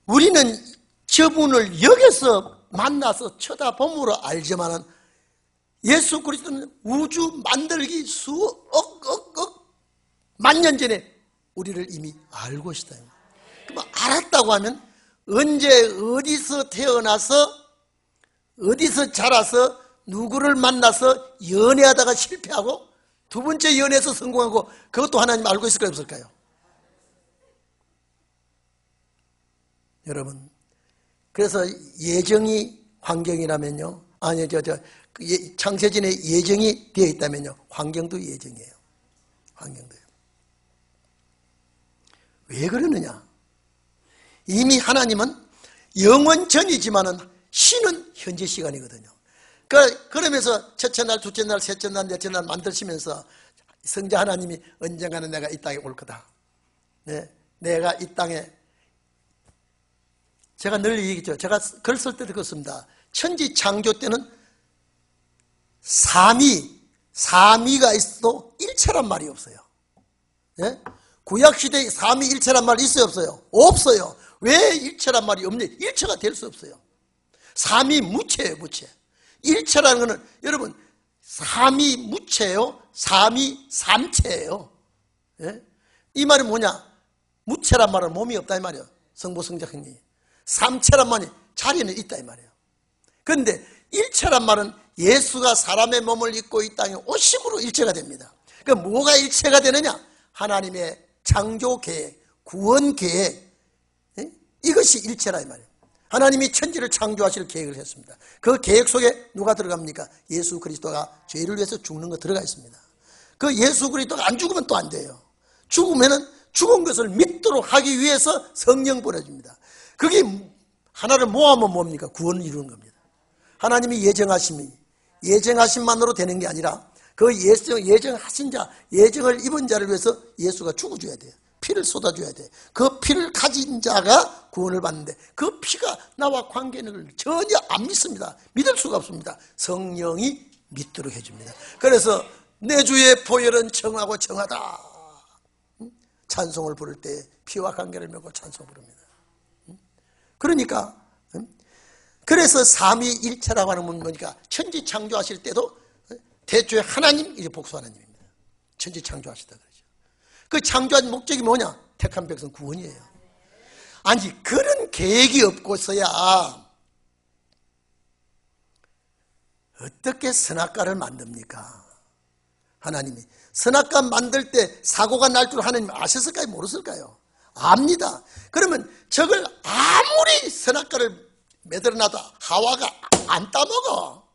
우리는 저분을 여기서 만나서 쳐다봄으로 알지만은 예수 그리스도는 우주 만들기 수억 만년 전에 우리를 이미 알고 있어요. 그럼 알았다고 하면 언제 어디서 태어나서 어디서 자라서 누구를 만나서 연애하다가 실패하고 두 번째 연애에서 성공하고 그것도 하나님 알고 있을까요 없을까요? 여러분 그래서 예정이 환경이라면요, 아니 창세전에 예정이 되어 있다면요, 환경도 예정이에요. 환경도요. 왜 그러느냐? 이미 하나님은 영원 전이지만은 신은 현재 시간이거든요. 그러면서 첫째 날, 둘째 날, 셋째 날, 넷째 날 만드시면서 성자 하나님이 언젠가는 내가 이 땅에 올 거다. 네, 내가 이 땅에, 제가 늘 얘기했죠. 제가 글 쓸 때도 그렇습니다. 천지 창조 때는 삼위가 있어도 일체란 말이 없어요. 네? 구약시대에 삼위일체란 말이 있어요, 없어요? 없어요. 왜 일체란 말이 없냐? 일체가 될 수 없어요. 삼위무체예요, 무체. 일체라는 것은 여러분 삼위무체예요, 삼위삼체예요. 예? 이 말이 뭐냐? 무체란 말은 몸이 없다 이 말이에요. 성부성자 성령이. 삼체란 말이 자리는 있다 이 말이에요. 그런데 일체란 말은 예수가 사람의 몸을 입고 이 땅에 오심으로 일체가 됩니다. 그러니까 뭐가 일체가 되느냐? 하나님의 창조 계획, 구원 계획, 이것이 일체라 이 말이에요. 하나님이 천지를 창조하실 계획을 했습니다. 그 계획 속에 누가 들어갑니까? 예수 그리스도가 죄를 위해서 죽는 거 들어가 있습니다. 그 예수 그리스도가 안 죽으면 또 안 돼요. 죽으면은 죽은 것을 믿도록 하기 위해서 성령 보내줍니다. 그게 하나를 모아면 뭡니까? 구원을 이루는 겁니다. 하나님이 예정하심만으로 되는 게 아니라 그 예정하신 자, 예정을 입은 자를 위해서 예수가 죽어줘야 돼요. 피를 쏟아줘야 돼. 그 피를 가진 자가 구원을 받는데 그 피가 나와 관계는 걸 전혀 안 믿습니다. 믿을 수가 없습니다. 성령이 믿도록 해줍니다. 그래서 내 주의 보혈은 정하고 정하다. 찬송을 부를 때 피와 관계를 맺고 찬송 부릅니다. 그러니까 그래서 삼위일체라고 하는 건 뭐니까 천지 창조하실 때도 대초에 하나님, 이게 복수 하나님입니다. 천지 창조하시다 그러죠. 그 창조한 목적이 뭐냐? 택한 백성 구원이에요. 아니 그런 계획이 없고서야 어떻게 선악과를 만듭니까? 하나님이 선악과 만들 때 사고가 날 줄 하나님 아셨을까요? 모르셨을까요? 압니다. 그러면 저걸 아무리 선악과를 매달아놔도 하와가 안 따먹어.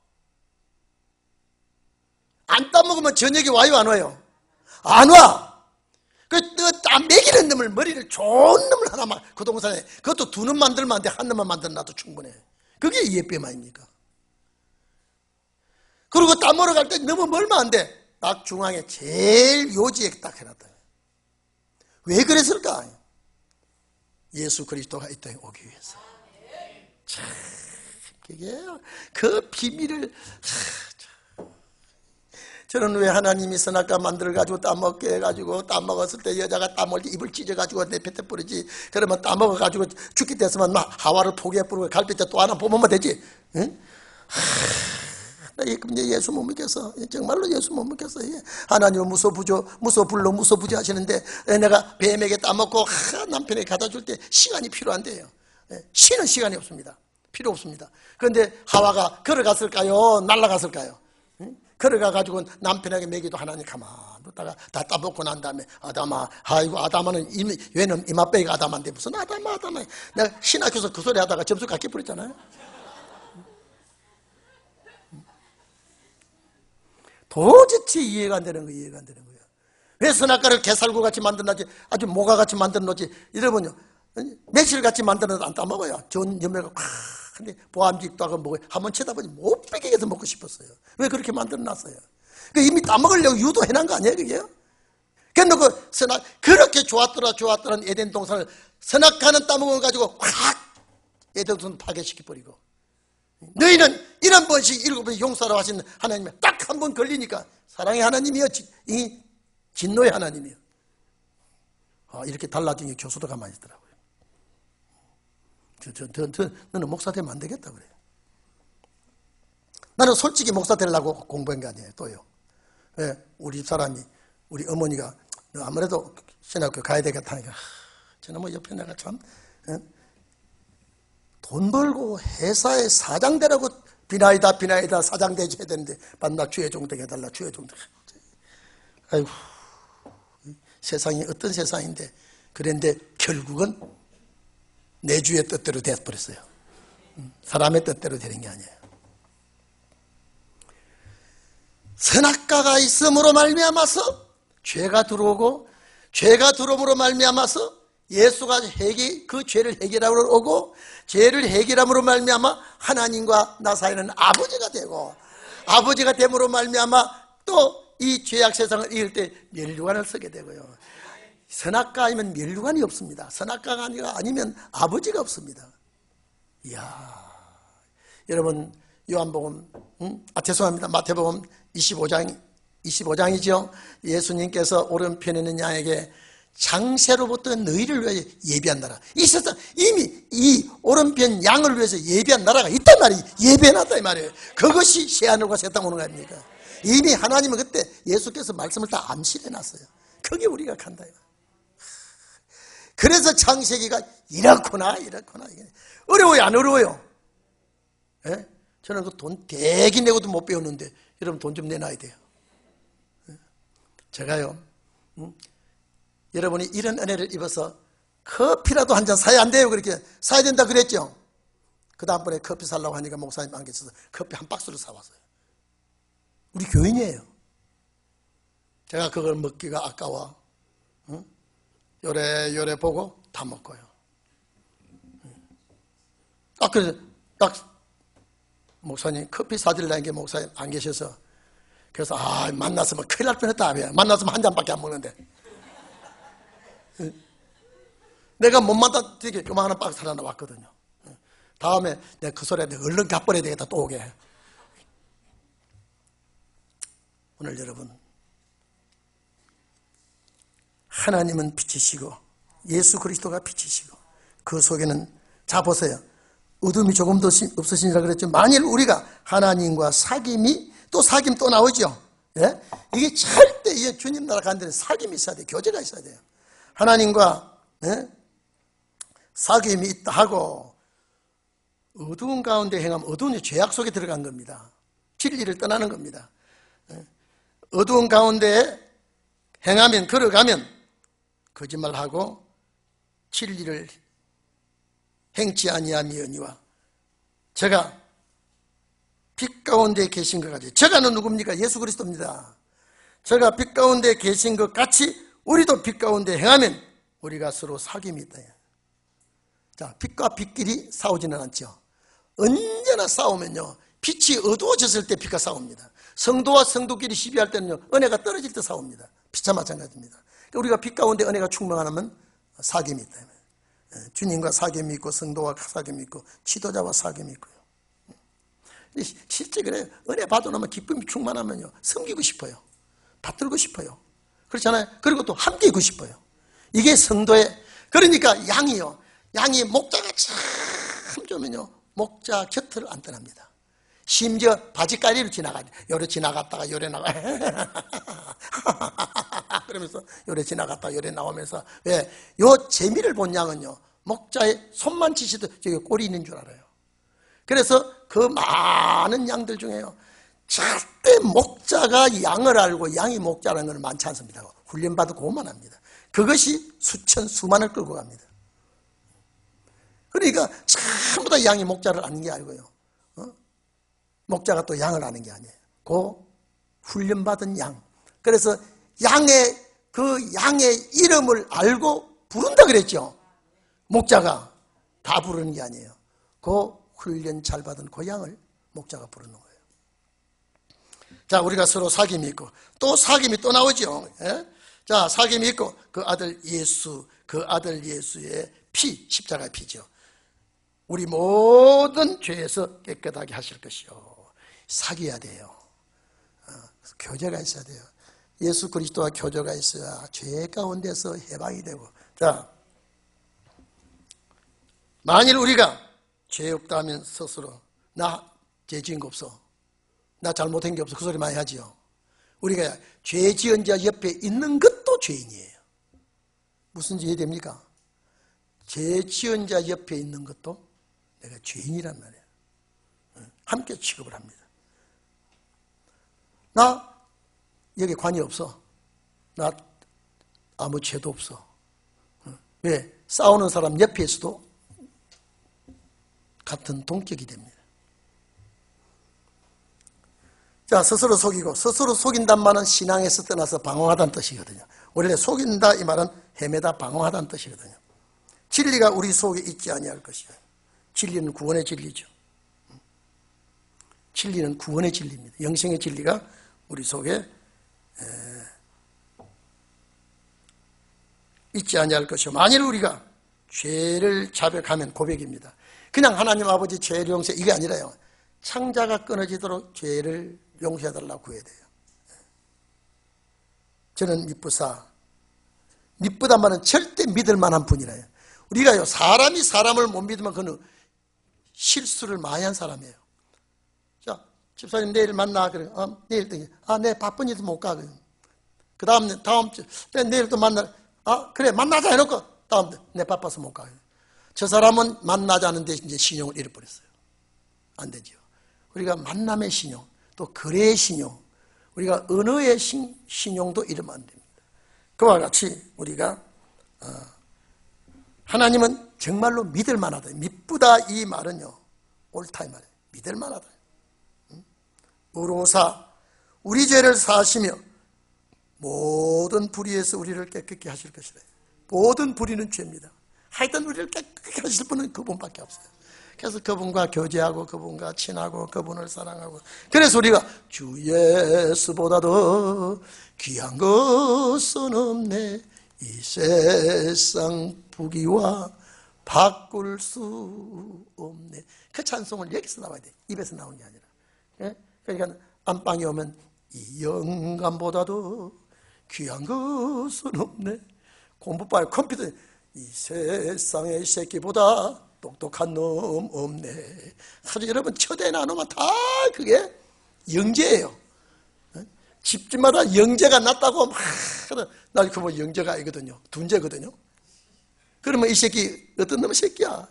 안 따먹으면 저녁에 와요 안 와요? 안 와. 먹이는 놈을, 머리를 좋은 놈을 하나만 그 동산에, 그것도 두 놈 만들면 안 돼. 한 놈만 만들어놔도 충분해. 그게 예뱀 아닙니까? 그리고 따먹으러 갈 때 너무 멀면 안 돼. 딱 중앙에 제일 요지에 딱 해놨다. 왜 그랬을까? 예수 그리스도가 이 땅에 오기 위해서. 참, 그게 그 비밀을, 저는 왜 하나님이 선악과 만들어가지고 따먹게 해가지고 따먹었을 때 여자가 따먹을 때 입을 찢어가지고 내뱉어 버리지. 그러면 따먹어가지고 죽게 됐으면 막 하와를 포기해버리고 갈비뼈 또 하나 뽑으면 되지. 응? 나 예수 못 믿겠어. 정말로 예수 못 믿겠어. 하나님은 무소불로 무소부지 하시는데 내가 뱀에게 따먹고 남편에게 갖다 줄 때 시간이 필요한데요. 쉬는 시간이 없습니다. 필요 없습니다. 그런데 하와가 걸어갔을까요? 날아갔을까요? 걸어가가지고 남편에게 먹이도 하나님 가만 뒀다가 다 따먹고 난 다음에 아담아, 아이고 아담아는 왜는 이마빼기가 아담한데 무슨 아담아 내가 신학교에서 그 소리 하다가 점수 깎여 버렸잖아요. 도대체 이해가 안 되는 거예요. 왜 선악과를 개살구같이 만들었지, 아주 모가같이 만들었지, 이러면요 매실같이 만들어도 안 따먹어요. 좋은 염료가 콱. 근데 보암직도 하고 먹어요. 한번 쳐다보니 못 뺏기게서 먹고 싶었어요. 왜 그렇게 만들어놨어요? 그러니까 이미 따먹으려고 유도해놓은 거 아니에요, 그게? 그래놓고 그렇게 좋았더란 에덴 동산을 선악과는 따먹어가지고 확 에덴 동산 파괴시켜버리고, 너희는 이런 번씩 7번 용서하라 하시는 하나님이 딱 한 번 걸리니까 사랑의 하나님이요, 이 진노의 하나님이요. 이렇게 달라진 게 교수도 가만히 있더라고요. 너는 목사 되면 안 되겠다 그래요. 나는 솔직히 목사 되려고 공부한 게 아니에요. 또요. 왜? 우리 집사람이, 우리 어머니가 너 아무래도 신학교 가야 되겠다 하니까 저는 뭐 옆에 내가 참 돈 벌고 회사에 사장 되라고 비나이다 사장 되줘야 되는데 반나 주의 종되게 해달라 주의 종되게. 아이고 세상이 어떤 세상인데 그런데 결국은 내 주의 뜻대로 되어버렸어요. 사람의 뜻대로 되는 게 아니에요. 선악과가 있음으로 말미암아서 죄가 들어오고, 죄가 들어옴으로 말미암아서 예수가 그 죄를 해결하러 오고, 죄를 해결함으로 말미암아 하나님과 나 사이는 아버지가 되고, 아버지가 됨으로 말미암아 또 이 죄악 세상을 이길 때 면류관을 쓰게 되고요. 선악과 아니면 면류관이 없습니다. 선악과가 아니면 아버지가 없습니다. 이야, 여러분 요한복음, 죄송합니다. 마태복음 25장이죠. 예수님께서 오른편에 있는 양에게 장세로부터 너희를 위하여 예비한 나라, 이 세상 이미 이 오른편 양을 위해서 예비한 나라가 있단 말이에요. 예배해놨다 이 말이에요. 그것이 새하늘과 새 땅 오는 거 아닙니까? 이미 하나님은 그때 예수께서 말씀을 다 암시해놨어요. 그게 우리가 간다. 그래서 창세기가 이렇구나. 어려워요, 안 어려워요? 예? 저는 그 돈 대기 내고도 못 배웠는데 여러분 돈 좀 내놔야 돼요. 제가요, 여러분이 이런 은혜를 입어서 커피라도 한 잔 사야 안 돼요. 그렇게 사야 된다 그랬죠. 그 다음번에 커피 살라고 하니까 목사님 안 계셔서 커피 한 박스를 사왔어요. 우리 교인이에요. 제가 그걸 먹기가 아까워. 요래 보고 다 먹고요. 그래서 딱 목사님 커피 사드리려는 게 목사님 안 계셔서, 그래서 만났으면 큰일 날 뻔했다. 만났으면 한 잔밖에 안 먹는데 내가 못 만나 되게 요만한 박스 하나 왔거든요. 다음에 내가 그 소리에 얼른 갚아야 되겠다 또 오게. 오늘 여러분, 하나님은 빛이시고 예수 그리스도가 빛이시고 그 속에는, 자 보세요, 어둠이 조금도 없으시니라 그랬죠. 만일 우리가 하나님과 사귐이, 또 사귐 또 나오죠. 예? 이게 절대 이 주님 나라 가는 데는 사귐이 있어야 돼요. 교제가 있어야 돼요. 하나님과 사귐이 있다 하고, 어두운 가운데 행하면 어두운 죄악 속에 들어간 겁니다. 진리를 떠나는 겁니다. 어두운 가운데 행하면, 걸어가면 거짓말하고 진리를 행치 아니하미언니와 제가 빛 가운데 계신 것 같이, 제가는 누굽니까? 예수 그리스도입니다. 제가 빛 가운데 계신 것 같이 우리도 빛 가운데 행하면 우리가 서로 사귐이 있다. 자, 빛과 빛끼리 싸우지는 않죠. 언제나 싸우면요, 빛이 어두워졌을 때 빛과 싸웁니다. 성도와 성도끼리 시비할 때는요, 은혜가 떨어질 때 싸웁니다. 빛과 마찬가지입니다. 우리가 빛 가운데 은혜가 충만하면 사귐이 있다. 주님과 사귐이 있고 성도와 사귐이 있고 지도자와 사귐이 있고요. 실제 그래요. 은혜 받아 놓으면 기쁨이 충만하면요, 섬기고 싶어요. 받들고 싶어요. 그렇잖아요. 그리고 또 함께 있고 싶어요. 이게 성도의, 그러니까 양이 목자가 참 좋으면요, 목자 곁을 안 떠납니다. 심지어 바지가리로 요래 지나갔다가 요래 나가 그러면서 요래 지나갔다가 요래 나오면서, 왜? 요 재미를 본 양은요, 목자의 손만 치시도 저기 꼴이 있는 줄 알아요. 그래서 그 많은 양들 중에요, 절대 목자가 양을 알고 양이 목자라는 건 많지 않습니다. 훈련받고 고만합니다. 그것이 수만을 끌고 갑니다. 그러니까 전부 다 양이 목자를 아는 게 아니고요, 목자가 또 양을 아는 게 아니에요. 그 훈련받은 양. 그래서 그 양의 이름을 알고 부른다 그랬죠. 목자가 다 부르는 게 아니에요. 그 훈련 잘 받은 그 양을 목자가 부르는 거예요. 자, 우리가 서로 사귐이 있고, 또 사귐이 또 나오죠. 예? 자, 사귐이 있고, 그 아들 예수의 피, 십자가의 피죠. 우리 모든 죄에서 깨끗하게 하실 것이요. 사귀어야 돼요. 교제가 있어야 돼요. 예수 그리스도와 교제가 있어야 죄 가운데서 해방이 되고. 자, 만일 우리가 죄 없다 하면 스스로, 나 죄 지은 거 없어, 나 잘못한 게 없어, 그 소리 많이 하지요. 우리가 죄 지은 자 옆에 있는 것도 죄인이에요. 무슨 죄 됩니까? 죄 지은 자 옆에 있는 것도 내가 죄인이란 말이에요. 함께 취급을 합니다. 나 여기 관이 없어, 나 아무 죄도 없어. 왜? 싸우는 사람 옆에 있어도 같은 동격이 됩니다. 자, 스스로 속이고, 스스로 속인단 말은 신앙에서 떠나서 방황하다는 뜻이거든요. 원래 속인다 이 말은 헤매다, 방황하다는 뜻이거든요. 진리가 우리 속에 있지 아니할 것이에요. 진리는 구원의 진리죠. 진리는 구원의 진리입니다. 영생의 진리가 우리 속에 있지 아니할 것이요 만일 우리가 죄를 자백하면 고백입니다. 그냥 하나님 아버지 죄를 용서해 이게 아니라요. 창자가 끊어지도록 죄를 용서해달라고 구해야 돼요. 저는 미쁘사, 미쁘단 말은 절대 믿을 만한 분이라요. 우리가요 사람이 사람을 못 믿으면 그는 실수를 많이 한 사람이에요. 자, 집사님 내일 만나 그래. 내일 내 바쁜 일도 못 가. 그 다음 주 내일 또 만나. 그래 만나자 해놓고 다음 주 내 바빠서 못 가. 저 사람은 만나자는데 이제 신용을 잃어버렸어요. 안 되죠. 우리가 만남의 신용, 또 거래의 신용, 우리가 언어의 신용도 잃으면 안 됩니다. 그와 같이 우리가 하나님은 정말로 믿을 만하다. 미쁘다 이 말은요 옳다 이 말이에요. 믿을 만하다. 의로사 우리 죄를 사하시며 모든 불의에서 우리를 깨끗게 하실 것이다. 모든 불의는 죄입니다. 하여튼 우리를 깨끗게 하실 분은 그분밖에 없어요. 그래서 그분과 교제하고 그분과 친하고 그분을 사랑하고 그래서 우리가 주 예수보다도 귀한 것은 없네 이 세상 부귀와 바꿀 수 없네. 그 찬송을 여기서 나와야 돼. 입에서 나오는 게 아니라. 그러니까 안방에 오면 이 영감보다도 귀한 것은 없네. 공부빨 컴퓨터 이 세상의 새끼보다 똑똑한 놈 없네. 사실 여러분 초대 나누면 다 그게 영재예요. 집집마다 영재가 났다고 막 날 그거 영재가 아니거든요. 둔재거든요. 그러면 이 새끼 어떤 놈의 새끼야.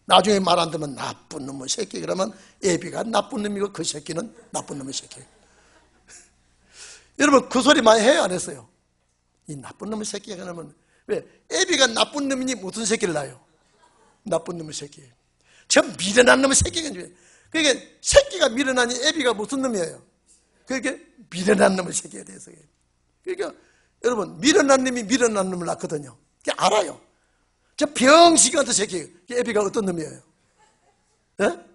나중에 말 안 듣면 나쁜 놈의 새끼. 그러면 애비가 나쁜 놈이고 그 새끼는 나쁜 놈의 새끼. 여러분 그 소리 많이 해요 안 했어요? 이 나쁜 놈의 새끼가 그러면 왜? 애비가 나쁜 놈이니 무슨 새끼를 낳아요? 나쁜 놈의 새끼. 저 미련한 놈의 새끼가 그러니까 새끼가 미련하니 애비가 무슨 놈이에요? 그러니까 미련한 놈의 새끼에 대해서. 그러니까 여러분 미련한 놈이 미련한 놈을 낳거든요. 알아요. 저 병신 같은 새끼 애비가 어떤 놈이에요? 네?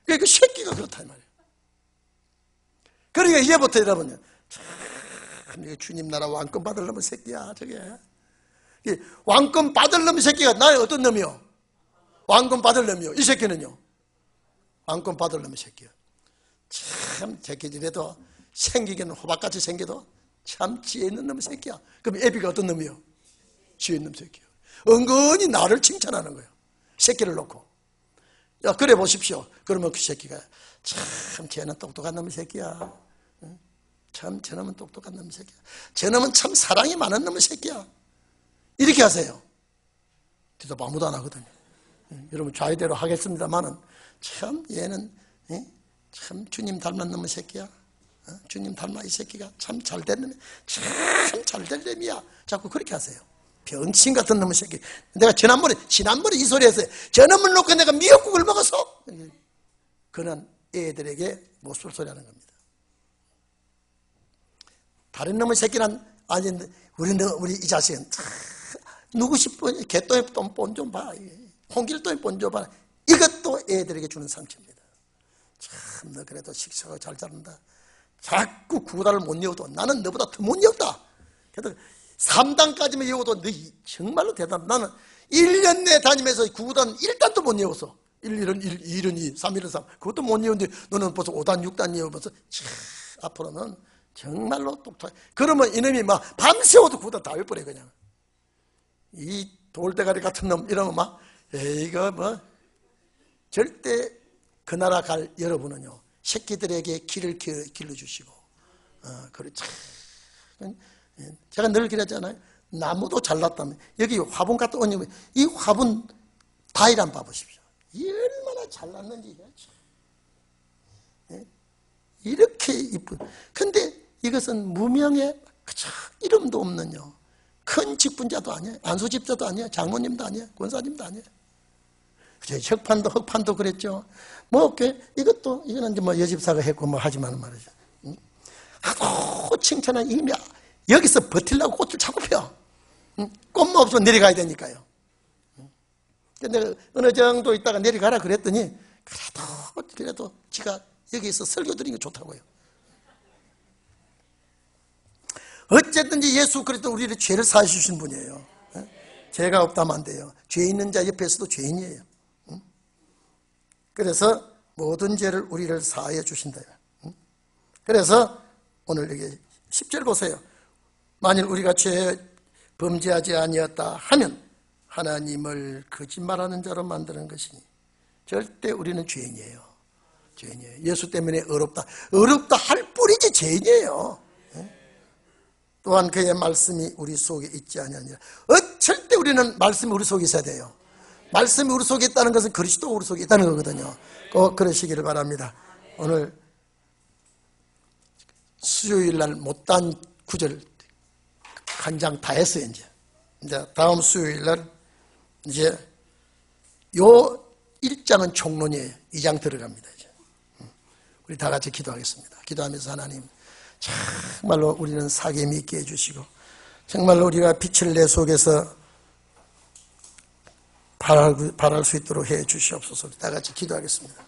그러니까 새끼가 그렇다 이 말이에요. 그러니까 이제부터 여러분 참 주님 나라 왕권 받을 놈의 새끼야 저게. 왕권 받을 놈의 새끼가 나의 어떤 놈이요? 왕권 받을 놈이요. 이 새끼는요? 왕권 받을 놈의 새끼야. 참 새끼들에도 생기기는 호박같이 생겨도 참 지혜 있는 놈의 새끼야. 그럼 애비가 어떤 놈이요? 지혜 있는 새끼야. 은근히 나를 칭찬하는 거예요. 새끼를 놓고. 야 그래 보십시오. 그러면 그 새끼가 참 쟤는 똑똑한 놈의 새끼야. 참 저놈은 똑똑한 놈의 새끼야. 저놈은 참 사랑이 많은 놈의 새끼야. 이렇게 하세요. 대답 아무도 안 하거든요. 여러분 좌의대로 하겠습니다만은 참 얘는 참 주님 닮은 놈의 새끼야. 주님 닮아 이 새끼가 참 잘된 놈이야. 참 잘된 놈이야. 자꾸 그렇게 하세요. 병신 같은 놈의 새끼. 내가 지난번에 이 소리 했어요. 저놈을 놓고 내가 미역국을 먹어서 그런 애들에게 모쏠소리 하는 겁니다. 다른 놈의 새끼는 아닌데 우리 이 자식은 누구 싶어 개똥에 본 좀 봐. 홍길동에 본 좀 봐. 이것도 애들에게 주는 상처입니다. 참 너 그래도 식사가 잘 자른다. 자꾸 구구단을 못 이어도 나는 너보다 더 못 이었다. 그래도 3단까지만 이어도 너 정말로 대단하다. 나는 1년 내 다니면서 구구단 1단도 못 이었어. 1일은 1, 2일은 2, 3일은 3. 그것도 못 이었는데 너는 벌써 5단, 6단 이어면서 앞으로는 정말로 똑똑해. 그러면 이놈이 막 밤새워도 구구단 다 외버려 그냥. 이 돌대가리 같은 놈 이러면 막 이거 뭐 절대 그 나라 갈 여러분은요 새끼들에게 길을 길러주시고 그렇죠. 제가 늘 그랬잖아요. 나무도 잘났다면 여기 화분 갖다 얹으면 이 화분 다이란 봐보십시오. 얼마나 잘났는지. 이렇게 이쁜. 근데 이것은 무명의 그저 이름도 없는요 큰 직분자도 아니에요. 안수집자도 아니에요. 장모님도 아니에요. 권사님도 아니에요. 흑판도 그랬죠. 뭐 이거는 이제 뭐 여집사가 했고 뭐 하지만 말이죠. 하도 칭찬한 이미 여기서 버틸라고 꽃을 자꾸 펴. 꽃만 없으면 내려가야 되니까요. 내가 어느 정도 있다가 내려가라 그랬더니 그래도 지가 여기서 설교 드리는 게 좋다고요. 어쨌든지 예수 그리스도 우리를 죄를 사해 주신 분이에요. 죄가 없다면 안 돼요. 죄 있는 자 옆에서도 죄인이에요. 그래서 모든 죄를 우리를 사하여 주신다. 그래서 오늘 여기 10절 보세요. 만일 우리가 죄 범죄하지 아니었다 하면 하나님을 거짓말하는 자로 만드는 것이니 절대 우리는 죄인이에요. 죄인이에요. 예수 때문에 어렵다 할 뿐이지 죄인이에요. 또한 그의 말씀이 우리 속에 있지 아니하니라. 절대 우리는 말씀이 우리 속에 있어야 돼요. 말씀이 우리 속에 있다는 것은 그리스도가 우리 속에 있다는 거거든요. 꼭 그러시기를 바랍니다. 오늘 수요일 날 못단 구절 한 장 다 했어요. 이제 다음 수요일 날 이제 요 1장은 총론이에요. 2장 들어갑니다. 이제. 우리 다 같이 기도하겠습니다. 기도하면서 하나님, 정말로 우리는 사귐이 있게 해주시고 정말로 우리가 빛을 내 속에서 발할 수 있도록 해 주시옵소서. 다 같이 기도하겠습니다.